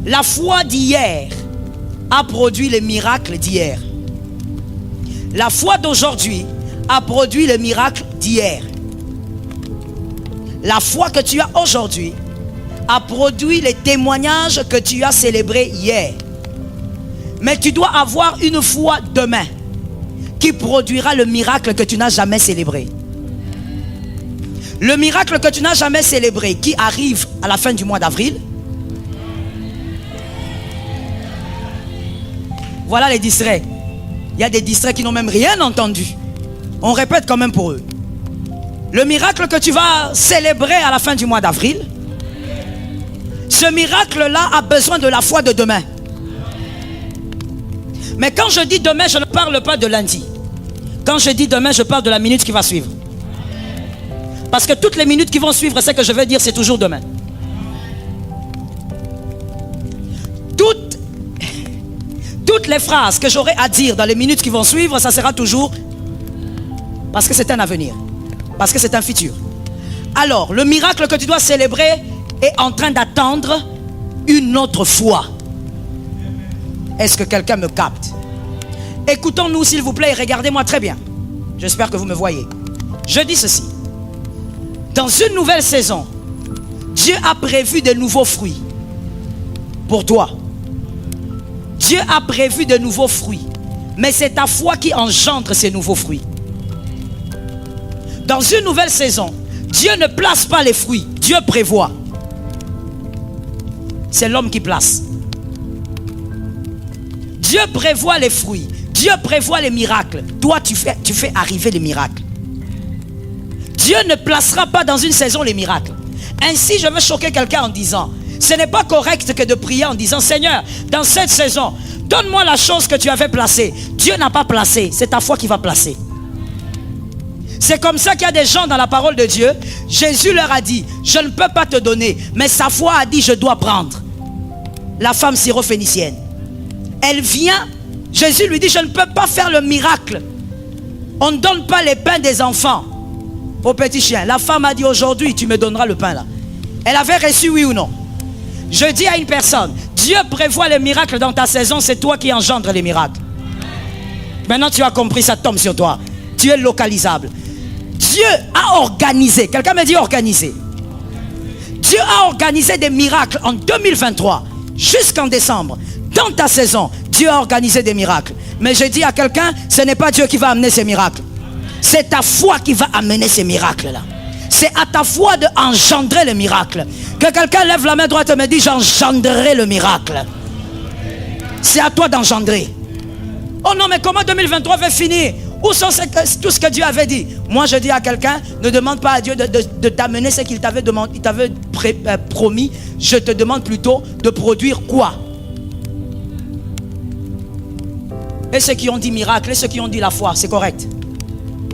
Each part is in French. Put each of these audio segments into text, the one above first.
La foi d'hier a produit les miracles d'hier. La foi d'aujourd'hui a produit les miracles d'hier. La foi que tu as aujourd'hui a produit les témoignages que tu as célébrés hier. Mais tu dois avoir une foi demain qui produira le miracle que tu n'as jamais célébré. Le miracle que tu n'as jamais célébré, qui arrive à la fin du mois d'avril. Voilà les distraits. Il y a des distraits qui n'ont même rien entendu. On répète quand même pour eux. Le miracle que tu vas célébrer à la fin du mois d'avril, ce miracle-là a besoin de la foi de demain. Mais quand je dis demain, je ne parle pas de lundi. Quand je dis demain, je parle de la minute qui va suivre. Parce que toutes les minutes qui vont suivre, ce que je vais dire, c'est toujours demain. Toutes les phrases que j'aurai à dire dans les minutes qui vont suivre, ça sera toujours parce que c'est un avenir. Parce que c'est un futur. Alors, le miracle que tu dois célébrer est en train d'attendre une autre foi. Est-ce que quelqu'un me capte? Écoutons-nous s'il vous plaît et regardez-moi très bien. J'espère que vous me voyez. Je dis ceci. Dans une nouvelle saison, Dieu a prévu de nouveaux fruits pour toi. Dieu a prévu de nouveaux fruits. Mais c'est ta foi qui engendre ces nouveaux fruits. Dans une nouvelle saison, Dieu ne place pas les fruits. Dieu prévoit. C'est l'homme qui place. Dieu prévoit les fruits. Dieu prévoit les miracles. Toi, tu fais arriver les miracles. Dieu ne placera pas dans une saison les miracles. Ainsi, je veux choquer quelqu'un en disant, ce n'est pas correct que de prier en disant, Seigneur, dans cette saison, donne-moi la chose que tu avais placée. Dieu n'a pas placé, c'est ta foi qui va placer. C'est comme ça qu'il y a des gens dans la parole de Dieu. Jésus leur a dit, je ne peux pas te donner, mais sa foi a dit, je dois prendre. La femme syrophénicienne. Elle vient, Jésus lui dit, je ne peux pas faire le miracle. On ne donne pas les pains des enfants aux petits chiens. La femme a dit, aujourd'hui, tu me donneras le pain là. Elle avait reçu, oui ou non? Je dis à une personne, Dieu prévoit les miracles dans ta saison, c'est toi qui engendres les miracles. Maintenant tu as compris, ça tombe sur toi. Tu es localisable. Dieu a organisé, quelqu'un me dit organisé. Dieu a organisé des miracles en 2023 jusqu'en décembre. Dans ta saison, Dieu a organisé des miracles. Mais je dis à quelqu'un, ce n'est pas Dieu qui va amener ces miracles. C'est ta foi qui va amener ces miracles-là. C'est à ta foi d'engendrer le miracle. Que quelqu'un lève la main droite et me dit, j'engendrerai le miracle. C'est à toi d'engendrer. Oh non, mais comment 2023 va finir? Où sont tout ce que Dieu avait dit? Moi, je dis à quelqu'un, ne demande pas à Dieu de t'amener ce qu'il t'avait demandé, il t'avait promis. Je te demande plutôt de produire quoi? Et ceux qui ont dit miracle, et ceux qui ont dit la foi, c'est correct.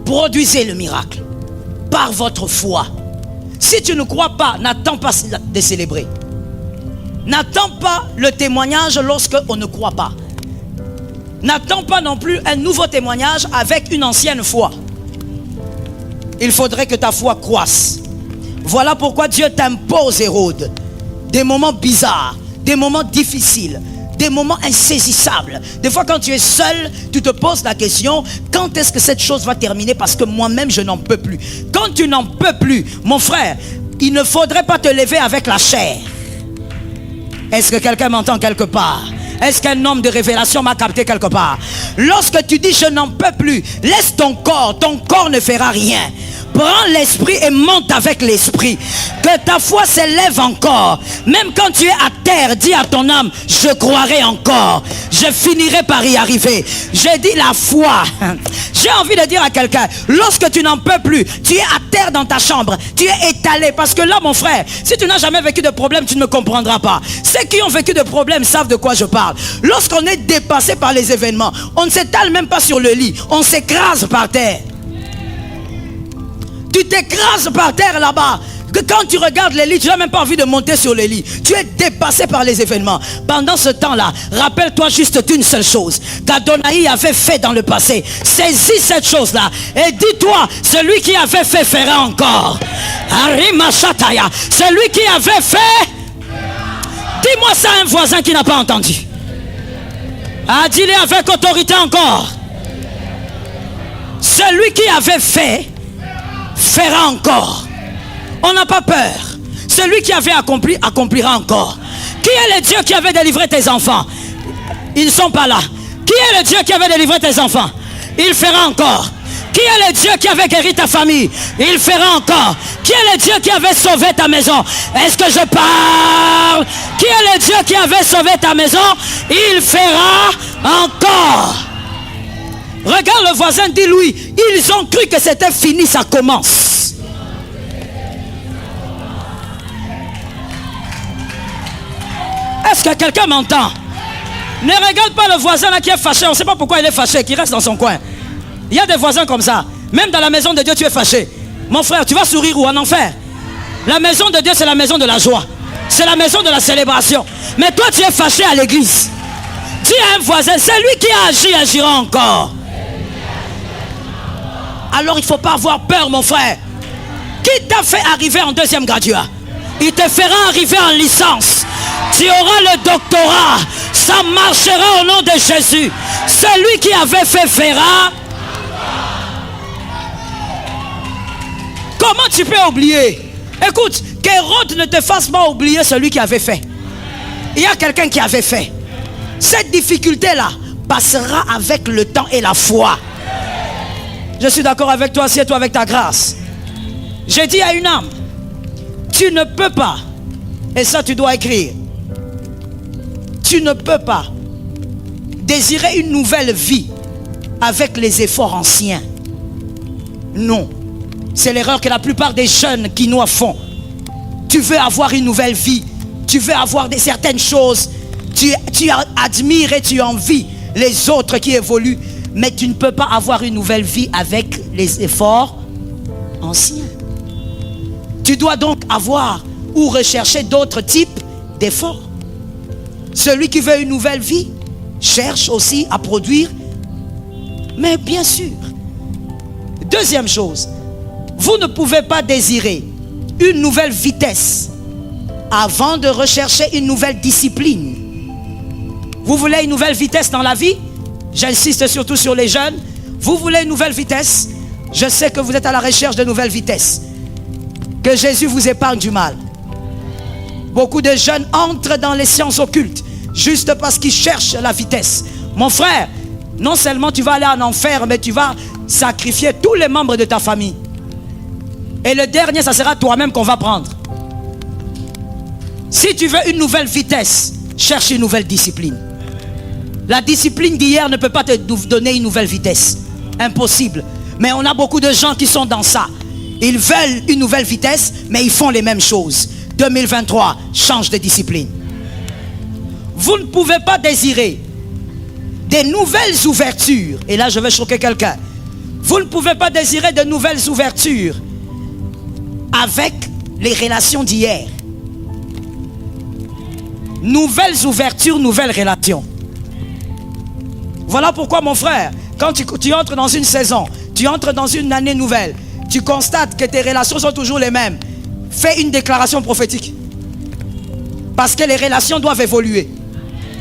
Produisez le miracle par votre foi. Si tu ne crois pas, n'attends pas de célébrer. N'attends pas le témoignage lorsqu'on ne croit pas. N'attends pas non plus un nouveau témoignage avec une ancienne foi. Il faudrait que ta foi croisse. Voilà pourquoi Dieu t'impose, Hérode, des moments bizarres, des moments difficiles, des moments insaisissables. Des fois quand tu es seul, tu te poses la question, quand est-ce que cette chose va terminer? Parce que moi-même je n'en peux plus. Quand tu n'en peux plus, mon frère, il ne faudrait pas te lever avec la chair. Est-ce que quelqu'un m'entend quelque part? Est-ce qu'un homme de révélation m'a capté quelque part? Lorsque tu dis je n'en peux plus, laisse ton corps ne fera rien. Prends l'esprit et monte avec l'esprit. Que ta foi s'élève encore. Même quand tu es à terre, dis à ton âme, je croirai encore. Je finirai par y arriver. J'ai dit la foi. J'ai envie de dire à quelqu'un, lorsque tu n'en peux plus, tu es à terre dans ta chambre, tu es étalé. Parce que là, mon frère, si tu n'as jamais vécu de problème, tu ne me comprendras pas. Ceux qui ont vécu de problèmes savent de quoi je parle. Lorsqu'on est dépassé par les événements, on ne s'étale même pas sur le lit, on s'écrase par terre. Tu t'écrases par terre là-bas. Que quand tu regardes les lits, tu n'as même pas envie de monter sur les lits. Tu es dépassé par les événements. Pendant ce temps-là, rappelle-toi juste d'une seule chose qu'Adonai avait fait dans le passé. Saisis cette chose-là et dis-toi, celui qui avait fait fera encore. Celui qui avait fait, Dis-moi ça à un voisin qui n'a pas entendu. Ah, dis-le avec autorité encore. Celui qui avait fait, fera encore. On n'a pas peur. Celui qui avait accompli, accomplira encore. Qui est le Dieu qui avait délivré tes enfants? Ils ne sont pas là. Qui est le Dieu qui avait délivré tes enfants? Il fera encore. Qui est le Dieu qui avait guéri ta famille? Il fera encore. Qui est le Dieu qui avait sauvé ta maison? Est-ce que je parle? Qui est le Dieu qui avait sauvé ta maison? Il fera encore. Regarde le voisin, dis-lui, ils ont cru que c'était fini, ça commence. Est-ce que quelqu'un m'entend? Ne regarde pas le voisin là qui est fâché, on ne sait pas pourquoi il est fâché, qui reste dans son coin. Il y a des voisins comme ça. Même dans la maison de Dieu, tu es fâché. Mon frère, tu vas sourire ou en enfer? La maison de Dieu, c'est la maison de la joie. C'est la maison de la célébration. Mais toi, tu es fâché à l'église. Dis à un voisin, c'est lui qui a agi, agira encore. Alors il ne faut pas avoir peur, mon frère. Qui t'a fait arriver en deuxième graduat? Il te fera arriver en licence. Tu auras le doctorat. Ça marchera au nom de Jésus. Celui qui avait fait fera. Comment tu peux oublier? Écoute, qu'Hérode ne te fasse pas oublier celui qui avait fait. Il y a quelqu'un qui avait fait. Cette difficulté-là passera avec le temps et la foi. Je suis d'accord avec toi, assieds-toi avec ta grâce. J'ai dit à une âme, tu ne peux pas, et ça tu dois écrire, tu ne peux pas désirer une nouvelle vie avec les efforts anciens. Non. C'est l'erreur que la plupart des jeunes quinois font. Tu veux avoir une nouvelle vie. Tu veux avoir certaines choses. Tu admires et tu envies les autres qui évoluent. Mais tu ne peux pas avoir une nouvelle vie avec les efforts anciens. Tu dois donc avoir ou rechercher d'autres types d'efforts. Celui qui veut une nouvelle vie cherche aussi à produire. Mais bien sûr. Deuxième chose. Vous ne pouvez pas désirer une nouvelle vitesse avant de rechercher une nouvelle discipline. Vous voulez une nouvelle vitesse dans la vie? J'insiste surtout sur les jeunes. Vous voulez une nouvelle vitesse? Je sais que vous êtes à la recherche de nouvelles vitesses. Que Jésus vous épargne du mal. Beaucoup de jeunes entrent dans les sciences occultes juste parce qu'ils cherchent la vitesse. Mon frère, non seulement tu vas aller en enfer, mais tu vas sacrifier tous les membres de ta famille. Et le dernier, ça sera toi-même qu'on va prendre. Si tu veux une nouvelle vitesse, cherche une nouvelle discipline. La discipline d'hier ne peut pas te donner une nouvelle vitesse. Impossible. Mais on a beaucoup de gens qui sont dans ça. Ils veulent une nouvelle vitesse, mais ils font les mêmes choses. 2023, change de discipline. Vous ne pouvez pas désirer des nouvelles ouvertures. Et là, je vais choquer quelqu'un. Vous ne pouvez pas désirer de nouvelles ouvertures avec les relations d'hier. Nouvelles ouvertures, nouvelles relations. Voilà pourquoi, mon frère, quand tu entres dans une saison, tu entres dans une année nouvelle, tu constates que tes relations sont toujours les mêmes, fais une déclaration prophétique. Parce que les relations doivent évoluer.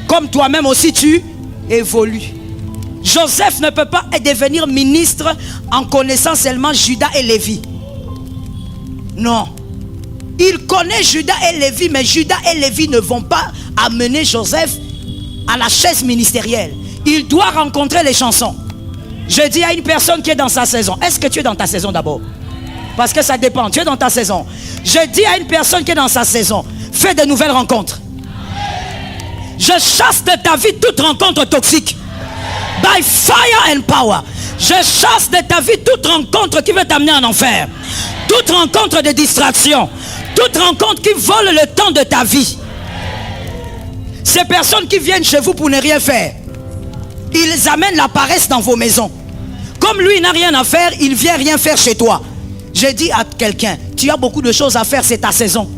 Comme toi-même aussi tu évolues. Joseph ne peut pas devenir ministre en connaissant seulement Judas et Lévi. Non. Il connaît Judas et Lévi, mais Judas et Lévi ne vont pas amener Joseph à la chaise ministérielle. Il doit rencontrer les chansons. Je dis à une personne qui est dans sa saison, est-ce que tu es dans ta saison d'abord? Parce que ça dépend, tu es dans ta saison. Je dis à une personne qui est dans sa saison, fais de nouvelles rencontres. Je chasse de ta vie toute rencontre toxique. By fire and power. Je chasse de ta vie toute rencontre qui veut t'amener en enfer. Toute rencontre de distraction. Toute rencontre qui vole le temps de ta vie. Ces personnes qui viennent chez vous pour ne rien faire, ils amènent la paresse dans vos maisons. Comme lui n'a rien à faire, il vient rien faire chez toi. Je dis à quelqu'un, tu as beaucoup de choses à faire, c'est ta saison.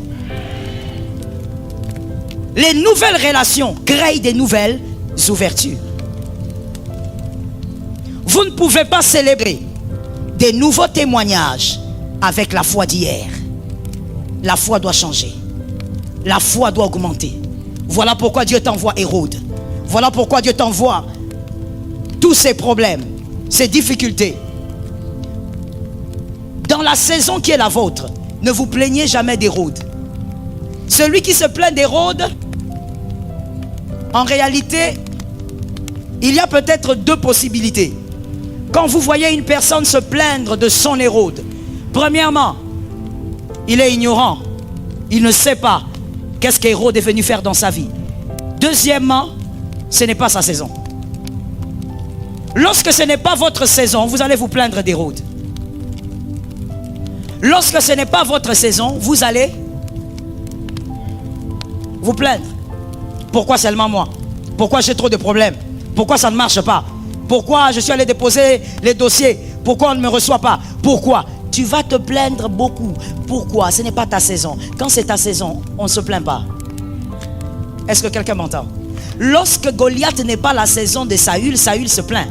Les nouvelles relations créent des nouvelles ouvertures. Vous ne pouvez pas célébrer des nouveaux témoignages avec la foi d'hier. La foi doit changer. La foi doit augmenter. Voilà pourquoi Dieu t'envoie Hérode. Voilà pourquoi Dieu t'envoie tous ces problèmes, ces difficultés. Dans la saison qui est la vôtre, ne vous plaignez jamais d'Hérode. Celui qui se plaint d'Hérode, en réalité, il y a peut-être deux possibilités. Quand vous voyez une personne se plaindre de son Hérode, premièrement, il est ignorant. Il ne sait pas qu'est-ce qu'Hérode est venu faire dans sa vie. Deuxièmement, ce n'est pas sa saison. Lorsque ce n'est pas votre saison, vous allez vous plaindre d'Hérode. Lorsque ce n'est pas votre saison, vous allez vous plaindre. Pourquoi seulement moi? Pourquoi j'ai trop de problèmes? Pourquoi ça ne marche pas? Pourquoi je suis allé déposer les dossiers? Pourquoi on ne me reçoit pas? Pourquoi? Tu vas te plaindre beaucoup. Pourquoi? Ce n'est pas ta saison. Quand c'est ta saison, on ne se plaint pas. Est-ce que quelqu'un m'entend? Lorsque Goliath n'est pas la saison de Saül, Saül se plaint.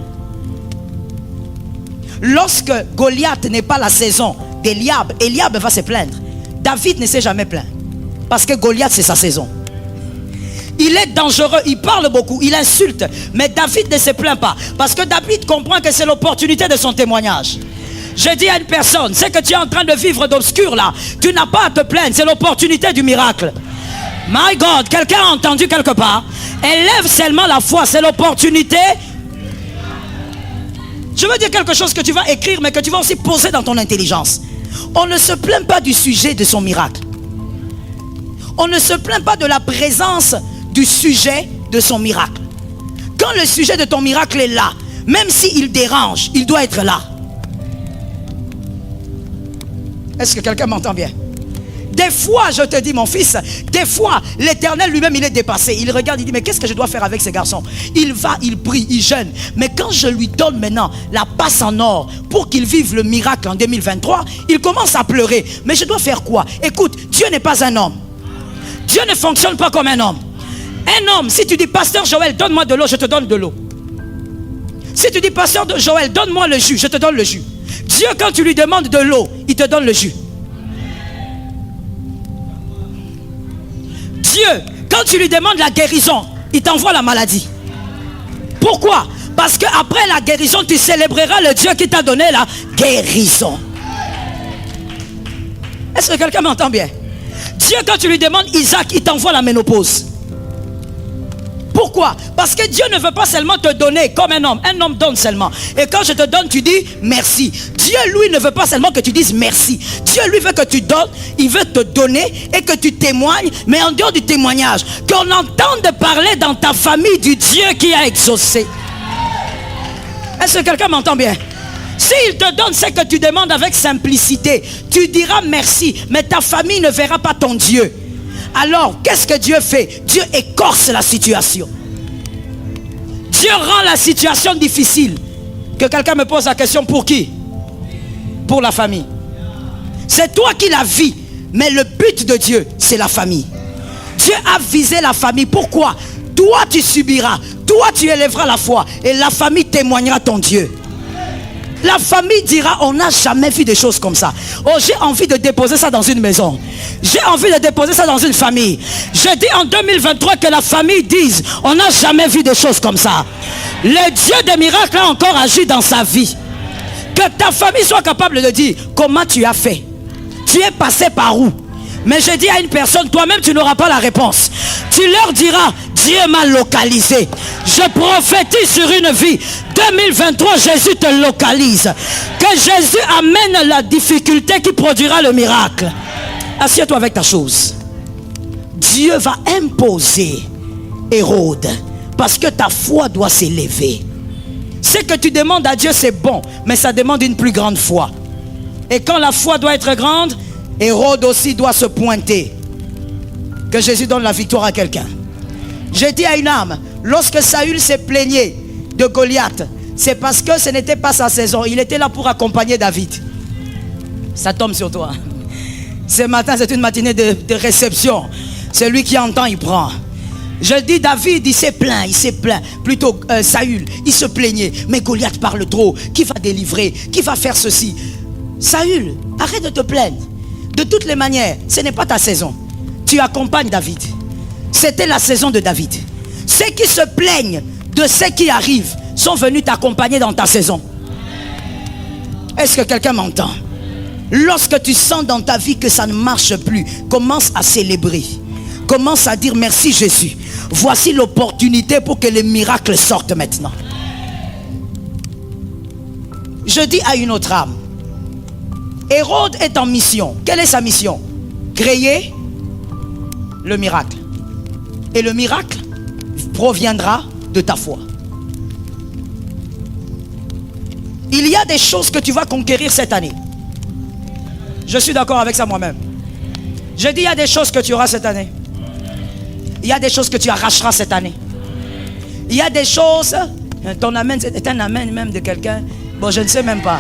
Lorsque Goliath n'est pas la saison d'Eliab, Eliab va se plaindre. David ne s'est jamais plaint. Parce que Goliath, c'est sa saison. Il est dangereux, il parle beaucoup, il insulte. Mais David ne se plaint pas. Parce que David comprend que c'est l'opportunité de son témoignage. Je dis à une personne, c'est que tu es en train de vivre d'obscur là. Tu n'as pas à te plaindre, c'est l'opportunité du miracle. My God, quelqu'un a entendu quelque part? Élève seulement la foi, c'est l'opportunité. Je veux dire quelque chose que tu vas écrire, mais que tu vas aussi poser dans ton intelligence. On ne se plaint pas du sujet de son miracle. On ne se plaint pas de la présence du sujet de son miracle. Quand le sujet de ton miracle est là, même s'il dérange, il doit être là. Est-ce que quelqu'un m'entend bien? Des fois, je te dis mon fils, des fois, l'Éternel lui-même, il est dépassé. Il regarde, il dit, mais qu'est-ce que je dois faire avec ces garçons? Il va, il prie, il jeûne. Mais quand je lui donne maintenant la passe en or pour qu'il vive le miracle en 2023, il commence à pleurer. Mais je dois faire quoi? Écoute, Dieu n'est pas un homme. Dieu ne fonctionne pas comme un homme. Un homme, si tu dis, pasteur Joël, donne-moi de l'eau, je te donne de l'eau. Si tu dis, pasteur Joël, donne-moi le jus, je te donne le jus. Dieu, quand tu lui demandes de l'eau, il te donne le jus. Dieu, quand tu lui demandes la guérison, il t'envoie la maladie. Pourquoi? Parce qu'après la guérison, tu célébreras le Dieu qui t'a donné la guérison. Est-ce que quelqu'un m'entend bien? Dieu, quand tu lui demandes Isaac, il t'envoie la ménopause. Pourquoi? Parce que Dieu ne veut pas seulement te donner comme un homme. Un homme donne seulement. Et quand je te donne, tu dis merci. Dieu, lui, ne veut pas seulement que tu dises merci. Dieu, lui, veut que tu donnes. Il veut te donner et que tu témoignes. Mais en dehors du témoignage, qu'on entende parler dans ta famille du Dieu qui a exaucé. Est-ce que quelqu'un m'entend bien? S'il te donne ce que tu demandes avec simplicité, tu diras merci. Mais ta famille ne verra pas ton Dieu. Alors, qu'est-ce que Dieu fait? Dieu écorce la situation. Dieu rend la situation difficile. Que quelqu'un me pose la question, pour qui? Pour la famille. C'est toi qui la vis, mais le but de Dieu, c'est la famille. Dieu a visé la famille. Pourquoi? Toi, tu subiras. Toi, tu élèveras la foi. Et la famille témoignera ton Dieu. La famille dira, on n'a jamais vu des choses comme ça. Oh, j'ai envie de déposer ça dans une maison. J'ai envie de déposer ça dans une famille. Je dis en 2023 que la famille dise, on n'a jamais vu des choses comme ça. Le Dieu des miracles a encore agi dans sa vie. Que ta famille soit capable de dire, comment tu as fait? Tu es passé par où? Mais je dis à une personne, toi-même tu n'auras pas la réponse. Tu leur diras, Dieu m'a localisé. Je prophétise sur une vie. 2023, Jésus te localise. Que Jésus amène la difficulté qui produira le miracle. Assieds-toi avec ta chose. Dieu va imposer Hérode. Parce que ta foi doit s'élever. Ce que tu demandes à Dieu, c'est bon. Mais ça demande une plus grande foi. Et quand la foi doit être grande, Hérode aussi doit se pointer. Que Jésus donne la victoire à quelqu'un. J'ai dit à une âme, lorsque Saül s'est plaigné de Goliath, c'est parce que ce n'était pas sa saison. Il était là pour accompagner David. Ça tombe sur toi. Ce matin, c'est une matinée de réception. Celui qui entend, il prend. Je dis, David, il s'est plaint. Plutôt Saül, il se plaignait. Mais Goliath parle trop. Qui va délivrer? Qui va faire ceci? Saül, arrête de te plaindre. De toutes les manières, ce n'est pas ta saison. Tu accompagnes David. C'était la saison de David. Ceux qui se plaignent de ce qui arrive sont venus t'accompagner dans ta saison. Est-ce que quelqu'un m'entend? Lorsque tu sens dans ta vie que ça ne marche plus, commence à célébrer. Commence à dire merci Jésus. Voici l'opportunité pour que les miracles sortent maintenant. Je dis à une autre âme, Hérode est en mission. Quelle est sa mission? Créer le miracle. Et le miracle proviendra de ta foi. Il y a des choses que tu vas conquérir cette année. Je suis d'accord avec ça moi-même. Je dis il y a des choses que tu auras cette année. Il y a des choses que tu arracheras cette année. Il y a des choses. Ton amen est un amen même de quelqu'un. Bon, je ne sais même pas.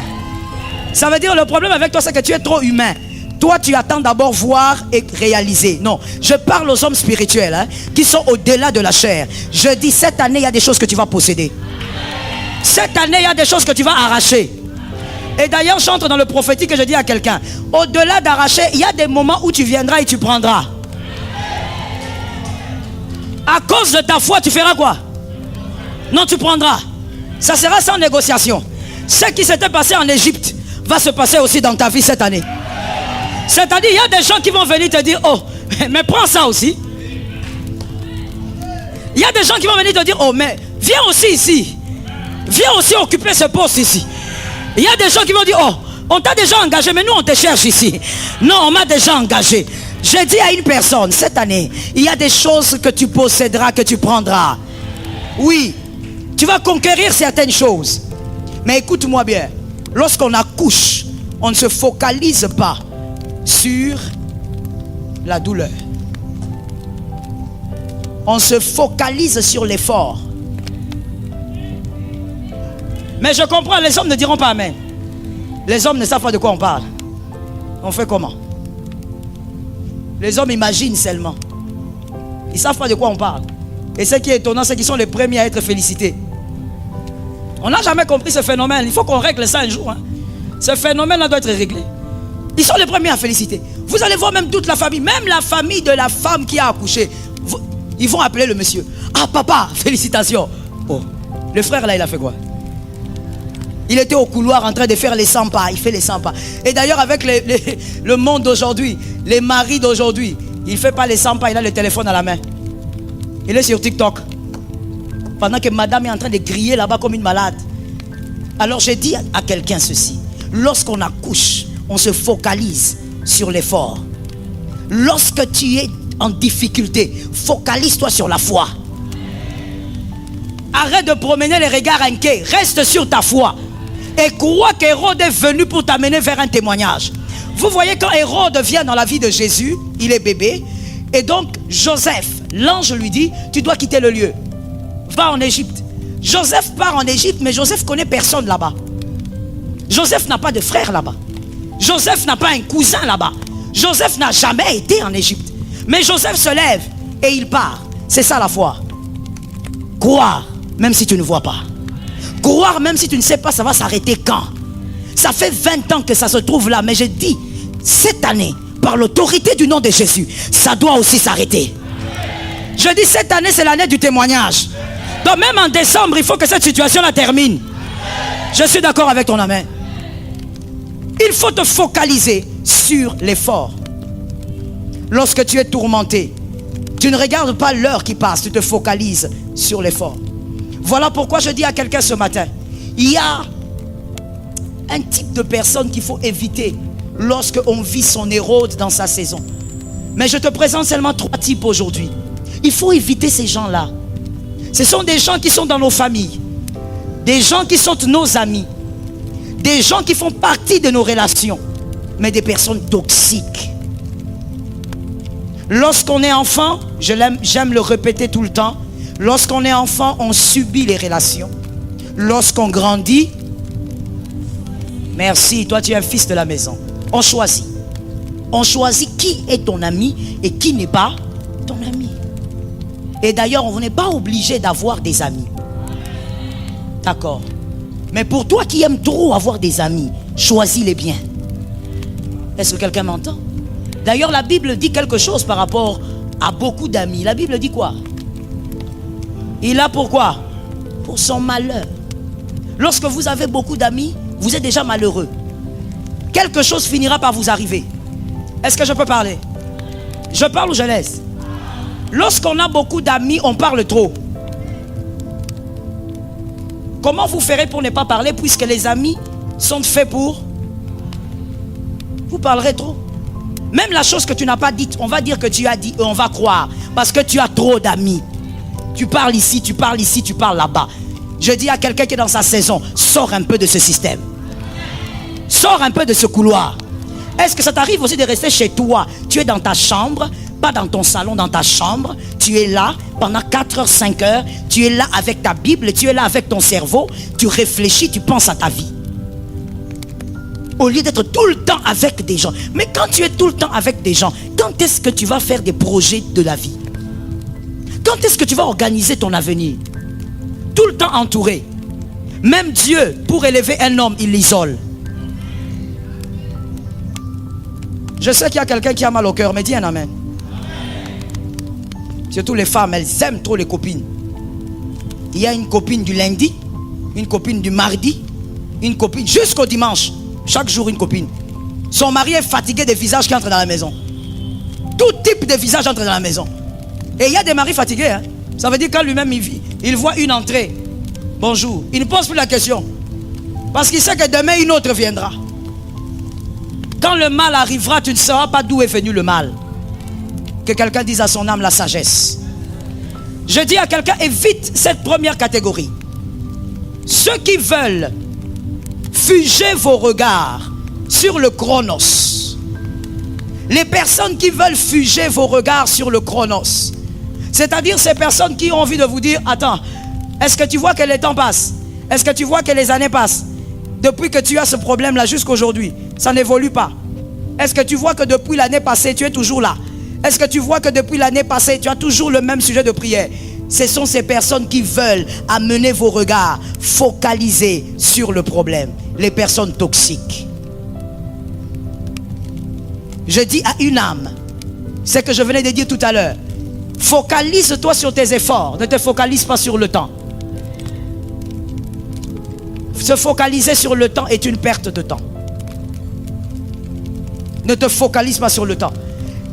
Ça veut dire le problème avec toi, c'est que tu es trop humain. Toi, tu attends d'abord voir et réaliser. Non, je parle aux hommes spirituels qui sont au-delà de la chair. Je dis cette année, il y a des choses que tu vas posséder. Cette année, il y a des choses que tu vas arracher. Et d'ailleurs, j'entre dans le prophétique et je dis à quelqu'un, au-delà d'arracher, il y a des moments où tu viendras et tu prendras. À cause de ta foi, tu feras quoi? Non, tu prendras. Ça sera sans négociation. Ce qui s'était passé en Égypte va se passer aussi dans ta vie cette année. C'est-à-dire, il y a des gens qui vont venir te dire, oh, mais prends ça aussi. Il y a des gens qui vont venir te dire, oh, mais viens aussi ici. Viens aussi occuper ce poste ici. Il y a des gens qui vont dire, oh, on t'a déjà engagé, mais nous on te cherche ici. Non, on m'a déjà engagé. J'ai dit à une personne, cette année, il y a des choses que tu posséderas, que tu prendras. Oui, tu vas conquérir certaines choses. Mais écoute-moi bien, lorsqu'on accouche, on ne se focalise pas sur la douleur. On se focalise sur l'effort. Mais je comprends, les hommes ne diront pas amen. Les hommes ne savent pas de quoi on parle. On fait comment? Les hommes imaginent seulement. Ils ne savent pas de quoi on parle. Et ce qui est étonnant, c'est qu'ils sont les premiers à être félicités. On n'a jamais compris ce phénomène. Il faut qu'on règle ça un jour. Ce phénomène-là doit être réglé. Ils sont les premiers à féliciter. Vous allez voir même toute la famille, même la famille de la femme qui a accouché. Ils vont appeler le monsieur. Ah papa, félicitations. Oh, le frère là, il a fait quoi? Il était au couloir en train de faire les 100 pas. Il fait les 100 pas. Et d'ailleurs, avec le monde d'aujourd'hui, les maris d'aujourd'hui, il ne fait pas les 100 pas, il a le téléphone à la main. Il est sur TikTok. Pendant que madame est en train de crier là-bas comme une malade. Alors j'ai dit à quelqu'un ceci. Lorsqu'on accouche, on se focalise sur l'effort. Lorsque tu es en difficulté, focalise-toi sur la foi. Arrête de promener les regards inquiets. Reste sur ta foi. Et crois qu'Hérode est venu pour t'amener vers un témoignage. Vous voyez, quand Hérode vient dans la vie de Jésus, il est bébé. Et donc Joseph, l'ange lui dit, tu dois quitter le lieu. Va en Égypte. Joseph part en Égypte, mais Joseph connaît personne là-bas. Joseph n'a pas de frère là-bas. Joseph n'a pas un cousin là-bas. Joseph n'a jamais été en Égypte. Mais Joseph se lève et il part. C'est ça la foi. Croire, même si tu ne vois pas. Croire, même si tu ne sais pas ça va s'arrêter quand. Ça fait 20 ans que ça se trouve là. Mais je dis, cette année, par l'autorité du nom de Jésus, ça doit aussi s'arrêter. Je dis, cette année, c'est l'année du témoignage. Donc même en décembre, il faut que cette situation-là termine. Je suis d'accord avec ton amen. Il faut te focaliser sur l'effort. Lorsque tu es tourmenté, tu ne regardes pas l'heure qui passe, tu te focalises sur l'effort. Voilà pourquoi je dis à quelqu'un ce matin, il y a un type de personne qu'il faut éviter lorsque on vit son Hérode dans sa saison. Mais je te présente seulement 3 types aujourd'hui. Il faut éviter ces gens-là. Ce sont des gens qui sont dans nos familles, des gens qui sont nos amis, des gens qui font partie de nos relations, mais des personnes toxiques. Lorsqu'on est enfant, j'aime le répéter tout le temps, lorsqu'on est enfant, on subit les relations. Lorsqu'on grandit, merci, toi tu es un fils de la maison. On choisit. On choisit qui est ton ami et qui n'est pas ton ami. Et d'ailleurs, on n'est pas obligé d'avoir des amis. D'accord. Mais pour toi qui aimes trop avoir des amis, choisis-les bien. Est-ce que quelqu'un m'entend? D'ailleurs, la Bible dit quelque chose par rapport a beaucoup d'amis, la Bible dit quoi? Il a pourquoi? Pour son malheur. Lorsque vous avez beaucoup d'amis, vous êtes déjà malheureux. Quelque chose finira par vous arriver. Est-ce que je peux parler? Je parle ou je laisse? Lorsqu'on a beaucoup d'amis, on parle trop. Comment vous ferez pour ne pas parler puisque les amis sont faits pour? Vous parlerez trop. Même la chose que tu n'as pas dite, on va dire que tu as dit et on va croire. Parce que tu as trop d'amis. Tu parles ici, tu parles ici, tu parles là-bas. Je dis à quelqu'un qui est dans sa saison, sors un peu de ce système. Sors un peu de ce couloir. Est-ce que ça t'arrive aussi de rester chez toi? Tu es dans ta chambre, pas dans ton salon, dans ta chambre. Tu es là pendant 4 heures, 5 heures. Tu es là avec ta Bible, tu es là avec ton cerveau. Tu réfléchis, tu penses à ta vie. Au lieu d'être tout le temps avec des gens. Mais quand tu es tout le temps avec des gens, quand est-ce que tu vas faire des projets de la vie? Quand est-ce que tu vas organiser ton avenir? Tout le temps entouré. Même Dieu, pour élever un homme, il l'isole. Je sais qu'il y a quelqu'un qui a mal au cœur, mais dis un amen. Surtout les femmes, elles aiment trop les copines. Il y a une copine du lundi, une copine du mardi, une copine jusqu'au dimanche. Chaque jour une copine. Son mari est fatigué des visages qui entrent dans la maison. Tout type de visage entre dans la maison. Et il y a des maris fatigués. Hein? Ça veut dire quand lui-même il voit une entrée. Bonjour. Il ne pose plus la question. Parce qu'il sait que demain une autre viendra. Quand le mal arrivera, tu ne sauras pas d'où est venu le mal. Que quelqu'un dise à son âme la sagesse. Je dis à quelqu'un, évite cette première catégorie. Ceux qui veulent figer vos regards sur le chronos. Les personnes qui veulent figer vos regards sur le chronos. C'est-à-dire ces personnes qui ont envie de vous dire, attends, est-ce que tu vois que les temps passent? Est-ce que tu vois que les années passent? Depuis que tu as ce problème-là jusqu'à aujourd'hui, ça n'évolue pas. Est-ce que tu vois que depuis l'année passée, tu es toujours là? Est-ce que tu vois que depuis l'année passée, tu as toujours le même sujet de prière? Ce sont ces personnes qui veulent amener vos regards focalisés sur le problème. Les personnes toxiques. Je dis à une âme, c'est ce que je venais de dire tout à l'heure. Focalise-toi sur tes efforts, ne te focalise pas sur le temps. Se focaliser sur le temps est une perte de temps. Ne te focalise pas sur le temps.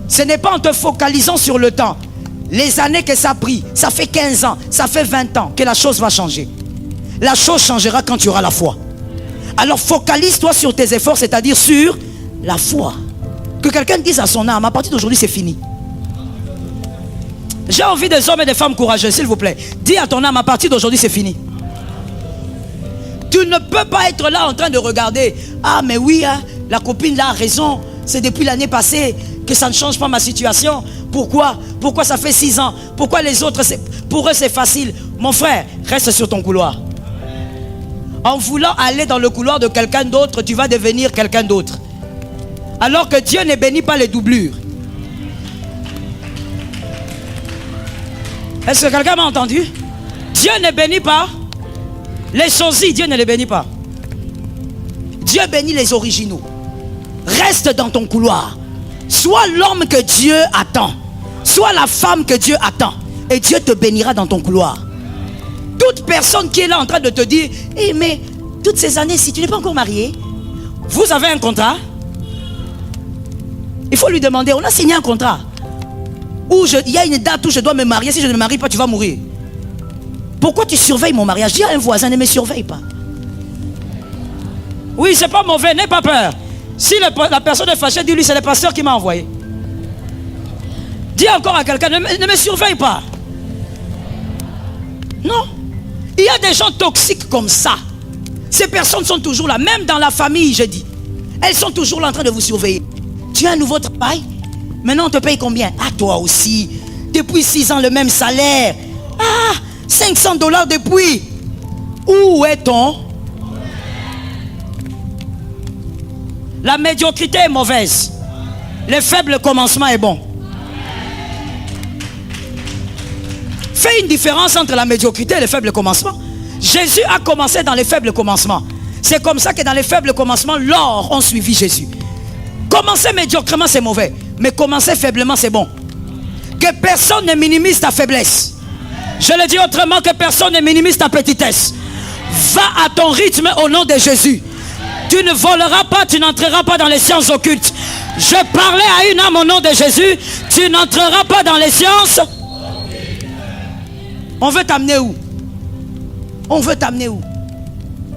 Ce n'est pas en te focalisant sur le temps, les années que ça a pris, ça fait 15 ans, ça fait 20 ans que la chose va changer. La chose changera quand tu auras la foi. Alors focalise-toi sur tes efforts, c'est-à-dire sur la foi. Que quelqu'un dise à son âme, à partir d'aujourd'hui c'est fini. J'ai envie des hommes et des femmes courageux, s'il vous plaît. Dis à ton âme, à partir d'aujourd'hui c'est fini. Tu ne peux pas être là en train de regarder. Ah mais oui, hein, la copine là a raison. C'est depuis l'année passée que ça ne change pas ma situation. Pourquoi? Pourquoi ça fait 6 ans? Pourquoi les autres, pour eux c'est facile? Mon frère, reste sur ton couloir. En voulant aller dans le couloir de quelqu'un d'autre, tu vas devenir quelqu'un d'autre. Alors que Dieu ne bénit pas les doublures. Est-ce que quelqu'un m'a entendu? Dieu ne bénit pas les sosies, Dieu ne les bénit pas. Dieu bénit les originaux. Reste dans ton couloir. Sois l'homme que Dieu attend. Sois la femme que Dieu attend. Et Dieu te bénira dans ton couloir. Toute personne qui est là en train de te dire, hey, mais toutes ces années, si tu n'es pas encore marié, vous avez un contrat? Il faut lui demander, on a signé un contrat. Il y a une date où je dois me marier. Si je ne me marie pas, tu vas mourir. Pourquoi tu surveilles mon mariage? Dis à un voisin, ne me surveille pas. Oui, c'est pas mauvais, n'aie pas peur. Si la personne est fâchée, dis-lui, c'est le pasteur qui m'a envoyé. Dis encore à quelqu'un, ne me surveille pas. Non. Il y a des gens toxiques comme ça. Ces personnes sont toujours là, même dans la famille, je dis. Elles sont toujours là en train de vous surveiller. Tu as un nouveau travail? Maintenant, on te paye combien? Ah, toi aussi. Depuis 6 ans, le même salaire. Ah, $500 depuis. Où est ton? La médiocrité est mauvaise. Le faible commencement est bon. Fais une différence entre la médiocrité et le faible commencement. Jésus a commencé dans les faibles commencements. C'est comme ça que dans les faibles commencements, l'or ont suivi Jésus. Commencer médiocrement, c'est mauvais. Mais commencer faiblement, c'est bon. Que personne ne minimise ta faiblesse. Je le dis autrement, que personne ne minimise ta petitesse. Va à ton rythme au nom de Jésus. Tu ne voleras pas, tu n'entreras pas dans les sciences occultes. Je parlais à une âme au nom de Jésus. Tu n'entreras pas dans les sciences. On veut t'amener où? On veut t'amener où?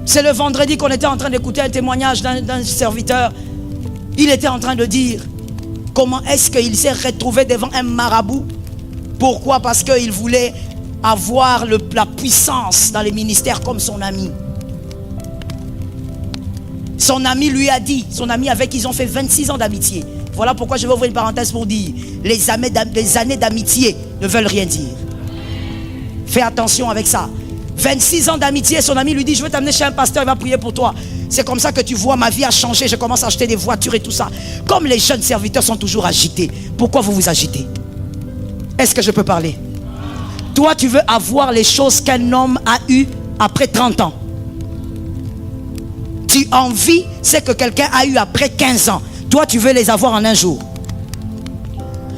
C'est le vendredi qu'on était en train d'écouter un témoignage d'un serviteur. Il était en train de dire comment est-ce qu'il s'est retrouvé devant un marabout. Pourquoi? Parce qu'il voulait avoir la puissance dans les ministères comme son ami. Son ami lui a dit, son ami avec qui ils ont fait 26 ans d'amitié. Voilà pourquoi je vais ouvrir une parenthèse pour dire, les années d'amitié ne veulent rien dire. Fais attention avec ça. 26 ans d'amitié, son ami lui dit, je vais t'amener chez un pasteur, il va prier pour toi. C'est comme ça que tu vois, ma vie a changé, je commence à acheter des voitures et tout ça. Comme les jeunes serviteurs sont toujours agités, pourquoi vous vous agitez? Est-ce que je peux parler? Toi, tu veux avoir les choses qu'un homme a eues après 30 ans. Tu envies ce que quelqu'un a eu après 15 ans. Toi, tu veux les avoir en un jour.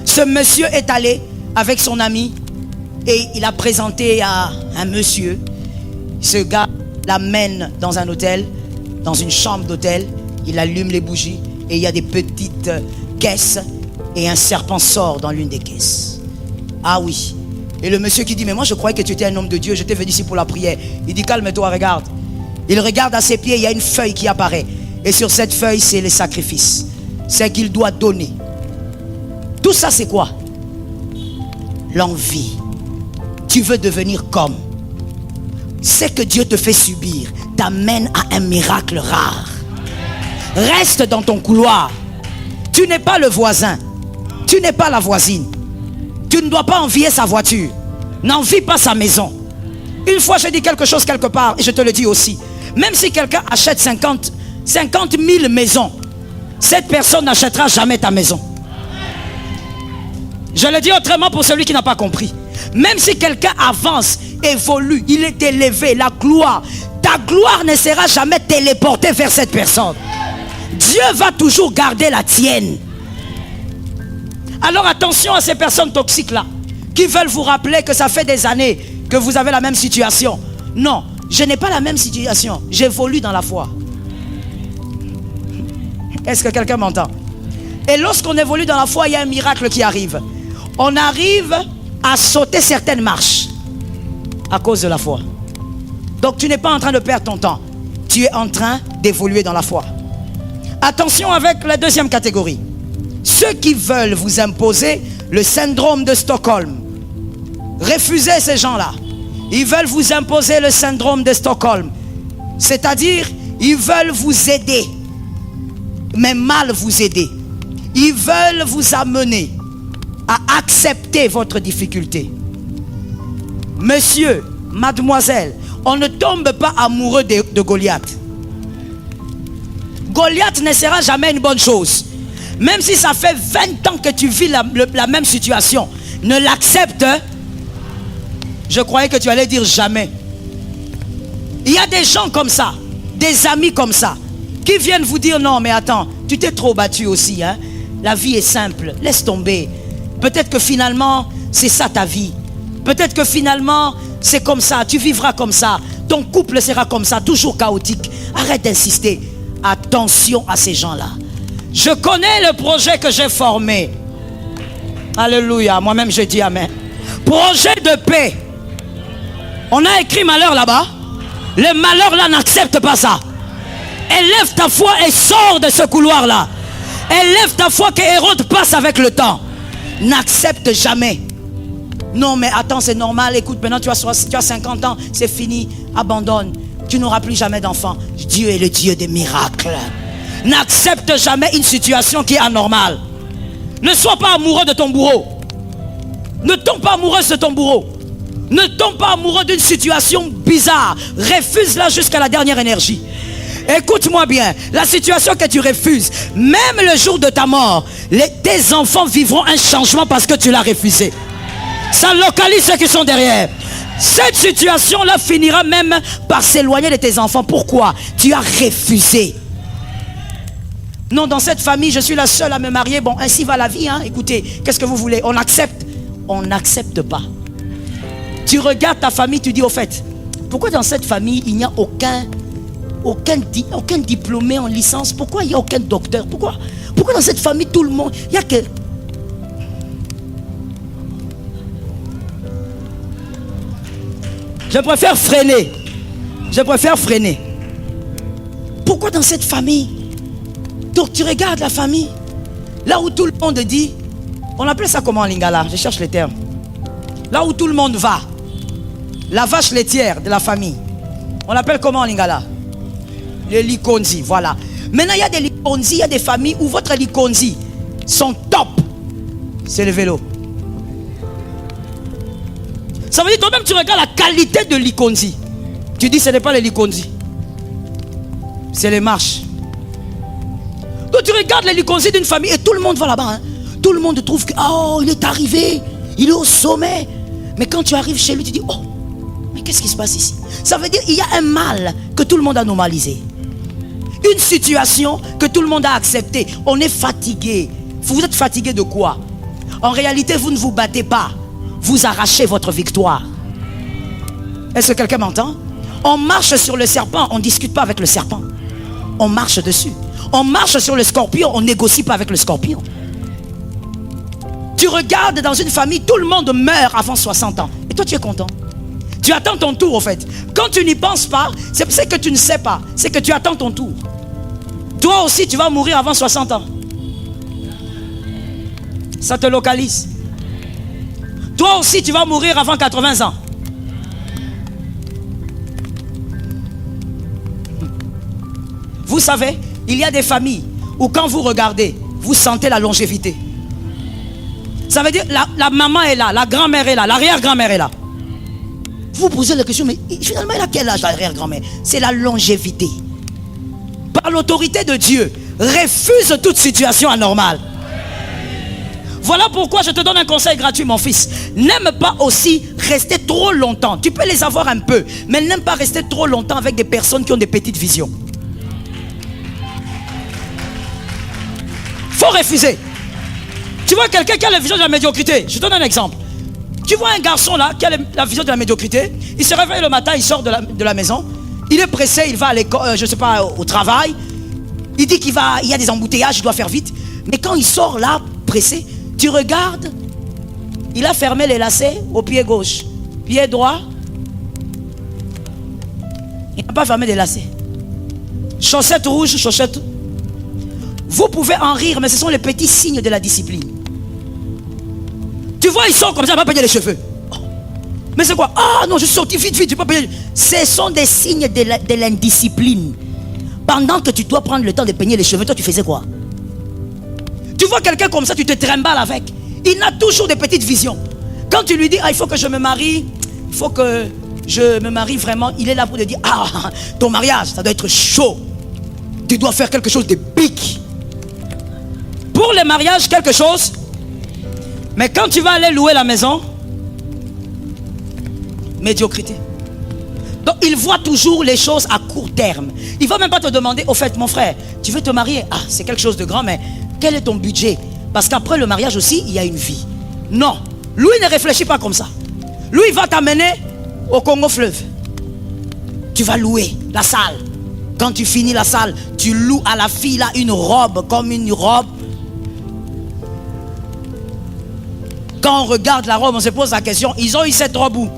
Ce monsieur est allé avec son ami et il a présenté à un monsieur. Ce gars l'amène dans un hôtel, dans une chambre d'hôtel. Il allume les bougies et il y a des petites caisses et un serpent sort dans l'une des caisses. Ah oui. Et le monsieur qui dit, mais moi je croyais que tu étais un homme de Dieu, j'étais venu ici pour la prière. Il dit, calme-toi, regarde. Il regarde à ses pieds, il y a une feuille qui apparaît. Et sur cette feuille, c'est les sacrifices. C'est qu'il doit donner. Tout ça, c'est quoi? L'envie. Tu veux devenir comme. Ce que Dieu te fait subir t'amène à un miracle rare. Reste dans ton couloir. Tu n'es pas le voisin. Tu n'es pas la voisine. Tu ne dois pas envier sa voiture. N'envie pas sa maison. Une fois, j'ai dit quelque chose quelque part, et je te le dis aussi. Même si quelqu'un achète 50 000 maisons, cette personne n'achètera jamais ta maison. Je le dis autrement pour celui qui n'a pas compris. Même si quelqu'un avance, évolue, il est élevé, la gloire, ta gloire ne sera jamais téléportée vers cette personne. Dieu va toujours garder la tienne. Alors attention à ces personnes toxiques-là, qui veulent vous rappeler que ça fait des années que vous avez la même situation. Non, je n'ai pas la même situation. J'évolue dans la foi. Est-ce que quelqu'un m'entend? Et lorsqu'on évolue dans la foi, il y a un miracle qui arrive. On arrive à sauter certaines marches à cause de la foi. Donc tu n'es pas en train de perdre ton temps. Tu es en train d'évoluer dans la foi. Attention avec la deuxième catégorie. Ceux qui veulent vous imposer le syndrome de Stockholm. Refusez ces gens-là. Ils veulent vous imposer le syndrome de Stockholm. C'est-à-dire, ils veulent vous aider, mais mal vous aider. Ils veulent vous amener à accepter votre difficulté. Monsieur, mademoiselle, on ne tombe pas amoureux de Goliath. Goliath ne sera jamais une bonne chose. Même si ça fait 20 ans que tu vis la même situation, ne l'accepte. Je croyais que tu allais dire jamais. Il y a des gens comme ça, des amis comme ça, qui viennent vous dire non mais attends, tu t'es trop battu aussi, hein? La vie est simple, laisse tomber. Peut-être que finalement c'est ça ta vie. Peut-être que finalement c'est comme ça, tu vivras comme ça. Ton couple sera comme ça, toujours chaotique. Arrête d'insister. Attention à ces gens-là. Je connais le projet que j'ai formé. Alléluia, moi-même je dis amen. Projet de paix. On a écrit malheur là-bas. Le malheur là n'accepte pas ça. Élève ta foi et sors de ce couloir-là. Élève ta foi que Hérode passe avec le temps. N'accepte jamais. Non mais attends, c'est normal, écoute, maintenant tu as 50 ans, c'est fini, abandonne. Tu n'auras plus jamais d'enfant. Dieu est le Dieu des miracles. N'accepte jamais une situation qui est anormale. Ne sois pas amoureux de ton bourreau. Ne tombe pas amoureuse de ton bourreau. Ne tombe pas amoureux d'une situation bizarre. Refuse-la jusqu'à la dernière énergie. Écoute-moi bien, la situation que tu refuses, même le jour de ta mort, tes enfants vivront un changement parce que tu l'as refusé. Ça localise ceux qui sont derrière. Cette situation-là finira même par s'éloigner de tes enfants. Pourquoi? Tu as refusé. Non, dans cette famille, je suis la seule à me marier. Bon, ainsi va la vie, hein. Écoutez, qu'est-ce que vous voulez? On accepte. on n'accepte pas. Tu regardes ta famille, tu dis au fait, pourquoi dans cette famille il n'y a aucun diplômé en licence? Pourquoi il n'y a aucun docteur? Pourquoi dans cette famille tout le monde, il n'y a que... Je préfère freiner. Pourquoi dans cette famille? Donc tu regardes la famille, là où tout le monde dit, on appelle ça comment en lingala? Je cherche les termes. Là où tout le monde va, la vache laitière de la famille, on l'appelle comment en lingala? Les likonzi, voilà. Maintenant il y a des likonzi, il y a des familles où votre likonzi sont top. C'est le vélo. Ça veut dire toi-même tu regardes la qualité de likonzi. Tu dis ce n'est pas les likonzi, c'est les marches. Donc tu regardes les likonzi d'une famille et tout le monde va là-bas. Hein. Tout le monde trouve que oh, il est arrivé, il est au sommet. Mais quand tu arrives chez lui, tu dis oh, mais qu'est-ce qui se passe ici? Ça veut dire qu'il y a un mal que tout le monde a normalisé. Une situation que tout le monde a acceptée. On est fatigué. Vous êtes fatigué de quoi? En réalité, vous ne vous battez pas. Vous arrachez votre victoire. Est-ce que quelqu'un m'entend? On marche sur le serpent, on ne discute pas avec le serpent. On marche dessus. On marche sur le scorpion, on ne négocie pas avec le scorpion. Tu regardes dans une famille, tout le monde meurt avant 60 ans. Et toi, tu es content. Tu attends ton tour, au fait. Quand tu n'y penses pas, c'est que tu ne sais pas. C'est que tu attends ton tour. Toi aussi, tu vas mourir avant 60 ans. Ça te localise. Toi aussi, tu vas mourir avant 80 ans. Vous savez, il y a des familles où quand vous regardez, vous sentez la longévité. Ça veut dire la maman est là, la grand-mère est là, l'arrière-grand-mère est là. Vous vous posez la question, mais finalement, elle a quel âge l'arrière-grand-mère? C'est la longévité. Par l'autorité de Dieu, refuse toute situation anormale. Voilà pourquoi je te donne un conseil gratuit, mon fils. N'aime pas aussi rester trop longtemps. Tu peux les avoir un peu, mais n'aime pas rester trop longtemps avec des personnes qui ont des petites visions. Faut refuser. Tu vois quelqu'un qui a la vision de la médiocrité. Je te donne un exemple. Tu vois un garçon là qui a la vision de la médiocrité. Il se réveille le matin, il sort de la maison. Il est pressé, il va à l'école, je sais pas, au travail. Il dit il y a des embouteillages, il doit faire vite. Mais quand il sort là, pressé, tu regardes, il a fermé les lacets au pied gauche. Pied droit, il n'a pas fermé les lacets. Chaussettes rouges, chaussettes. Vous pouvez en rire, mais ce sont les petits signes de la discipline. Tu vois, ils sont comme ça, il va payer les cheveux. Oh. Mais c'est quoi? Ah non, je suis sorti vite, tu peux payer. Ce sont des signes de l'indiscipline. Pendant que tu dois prendre le temps de peigner les cheveux, toi tu faisais quoi? Tu vois quelqu'un comme ça, tu te trimbales avec. Il a toujours des petites visions. Quand tu lui dis, ah, il faut que je me marie, il faut que je me marie vraiment, il est là pour te dire, ah, ton mariage, ça doit être chaud. Tu dois faire quelque chose de big. Pour le mariage, quelque chose. Mais quand tu vas aller louer la maison, médiocrité. Donc il voit toujours les choses à court terme. Il ne va même pas te demander, au fait, mon frère, tu veux te marier? Ah, c'est quelque chose de grand, mais quel est ton budget? Parce qu'après le mariage aussi, il y a une vie. Non, lui ne réfléchit pas comme ça. Lui, il va t'amener au Congo fleuve. Tu vas louer la salle. Quand tu finis la salle, tu loues à la fille là une robe, comme une robe. Quand on regarde la robe, on se pose la question, ils ont eu cette robe où?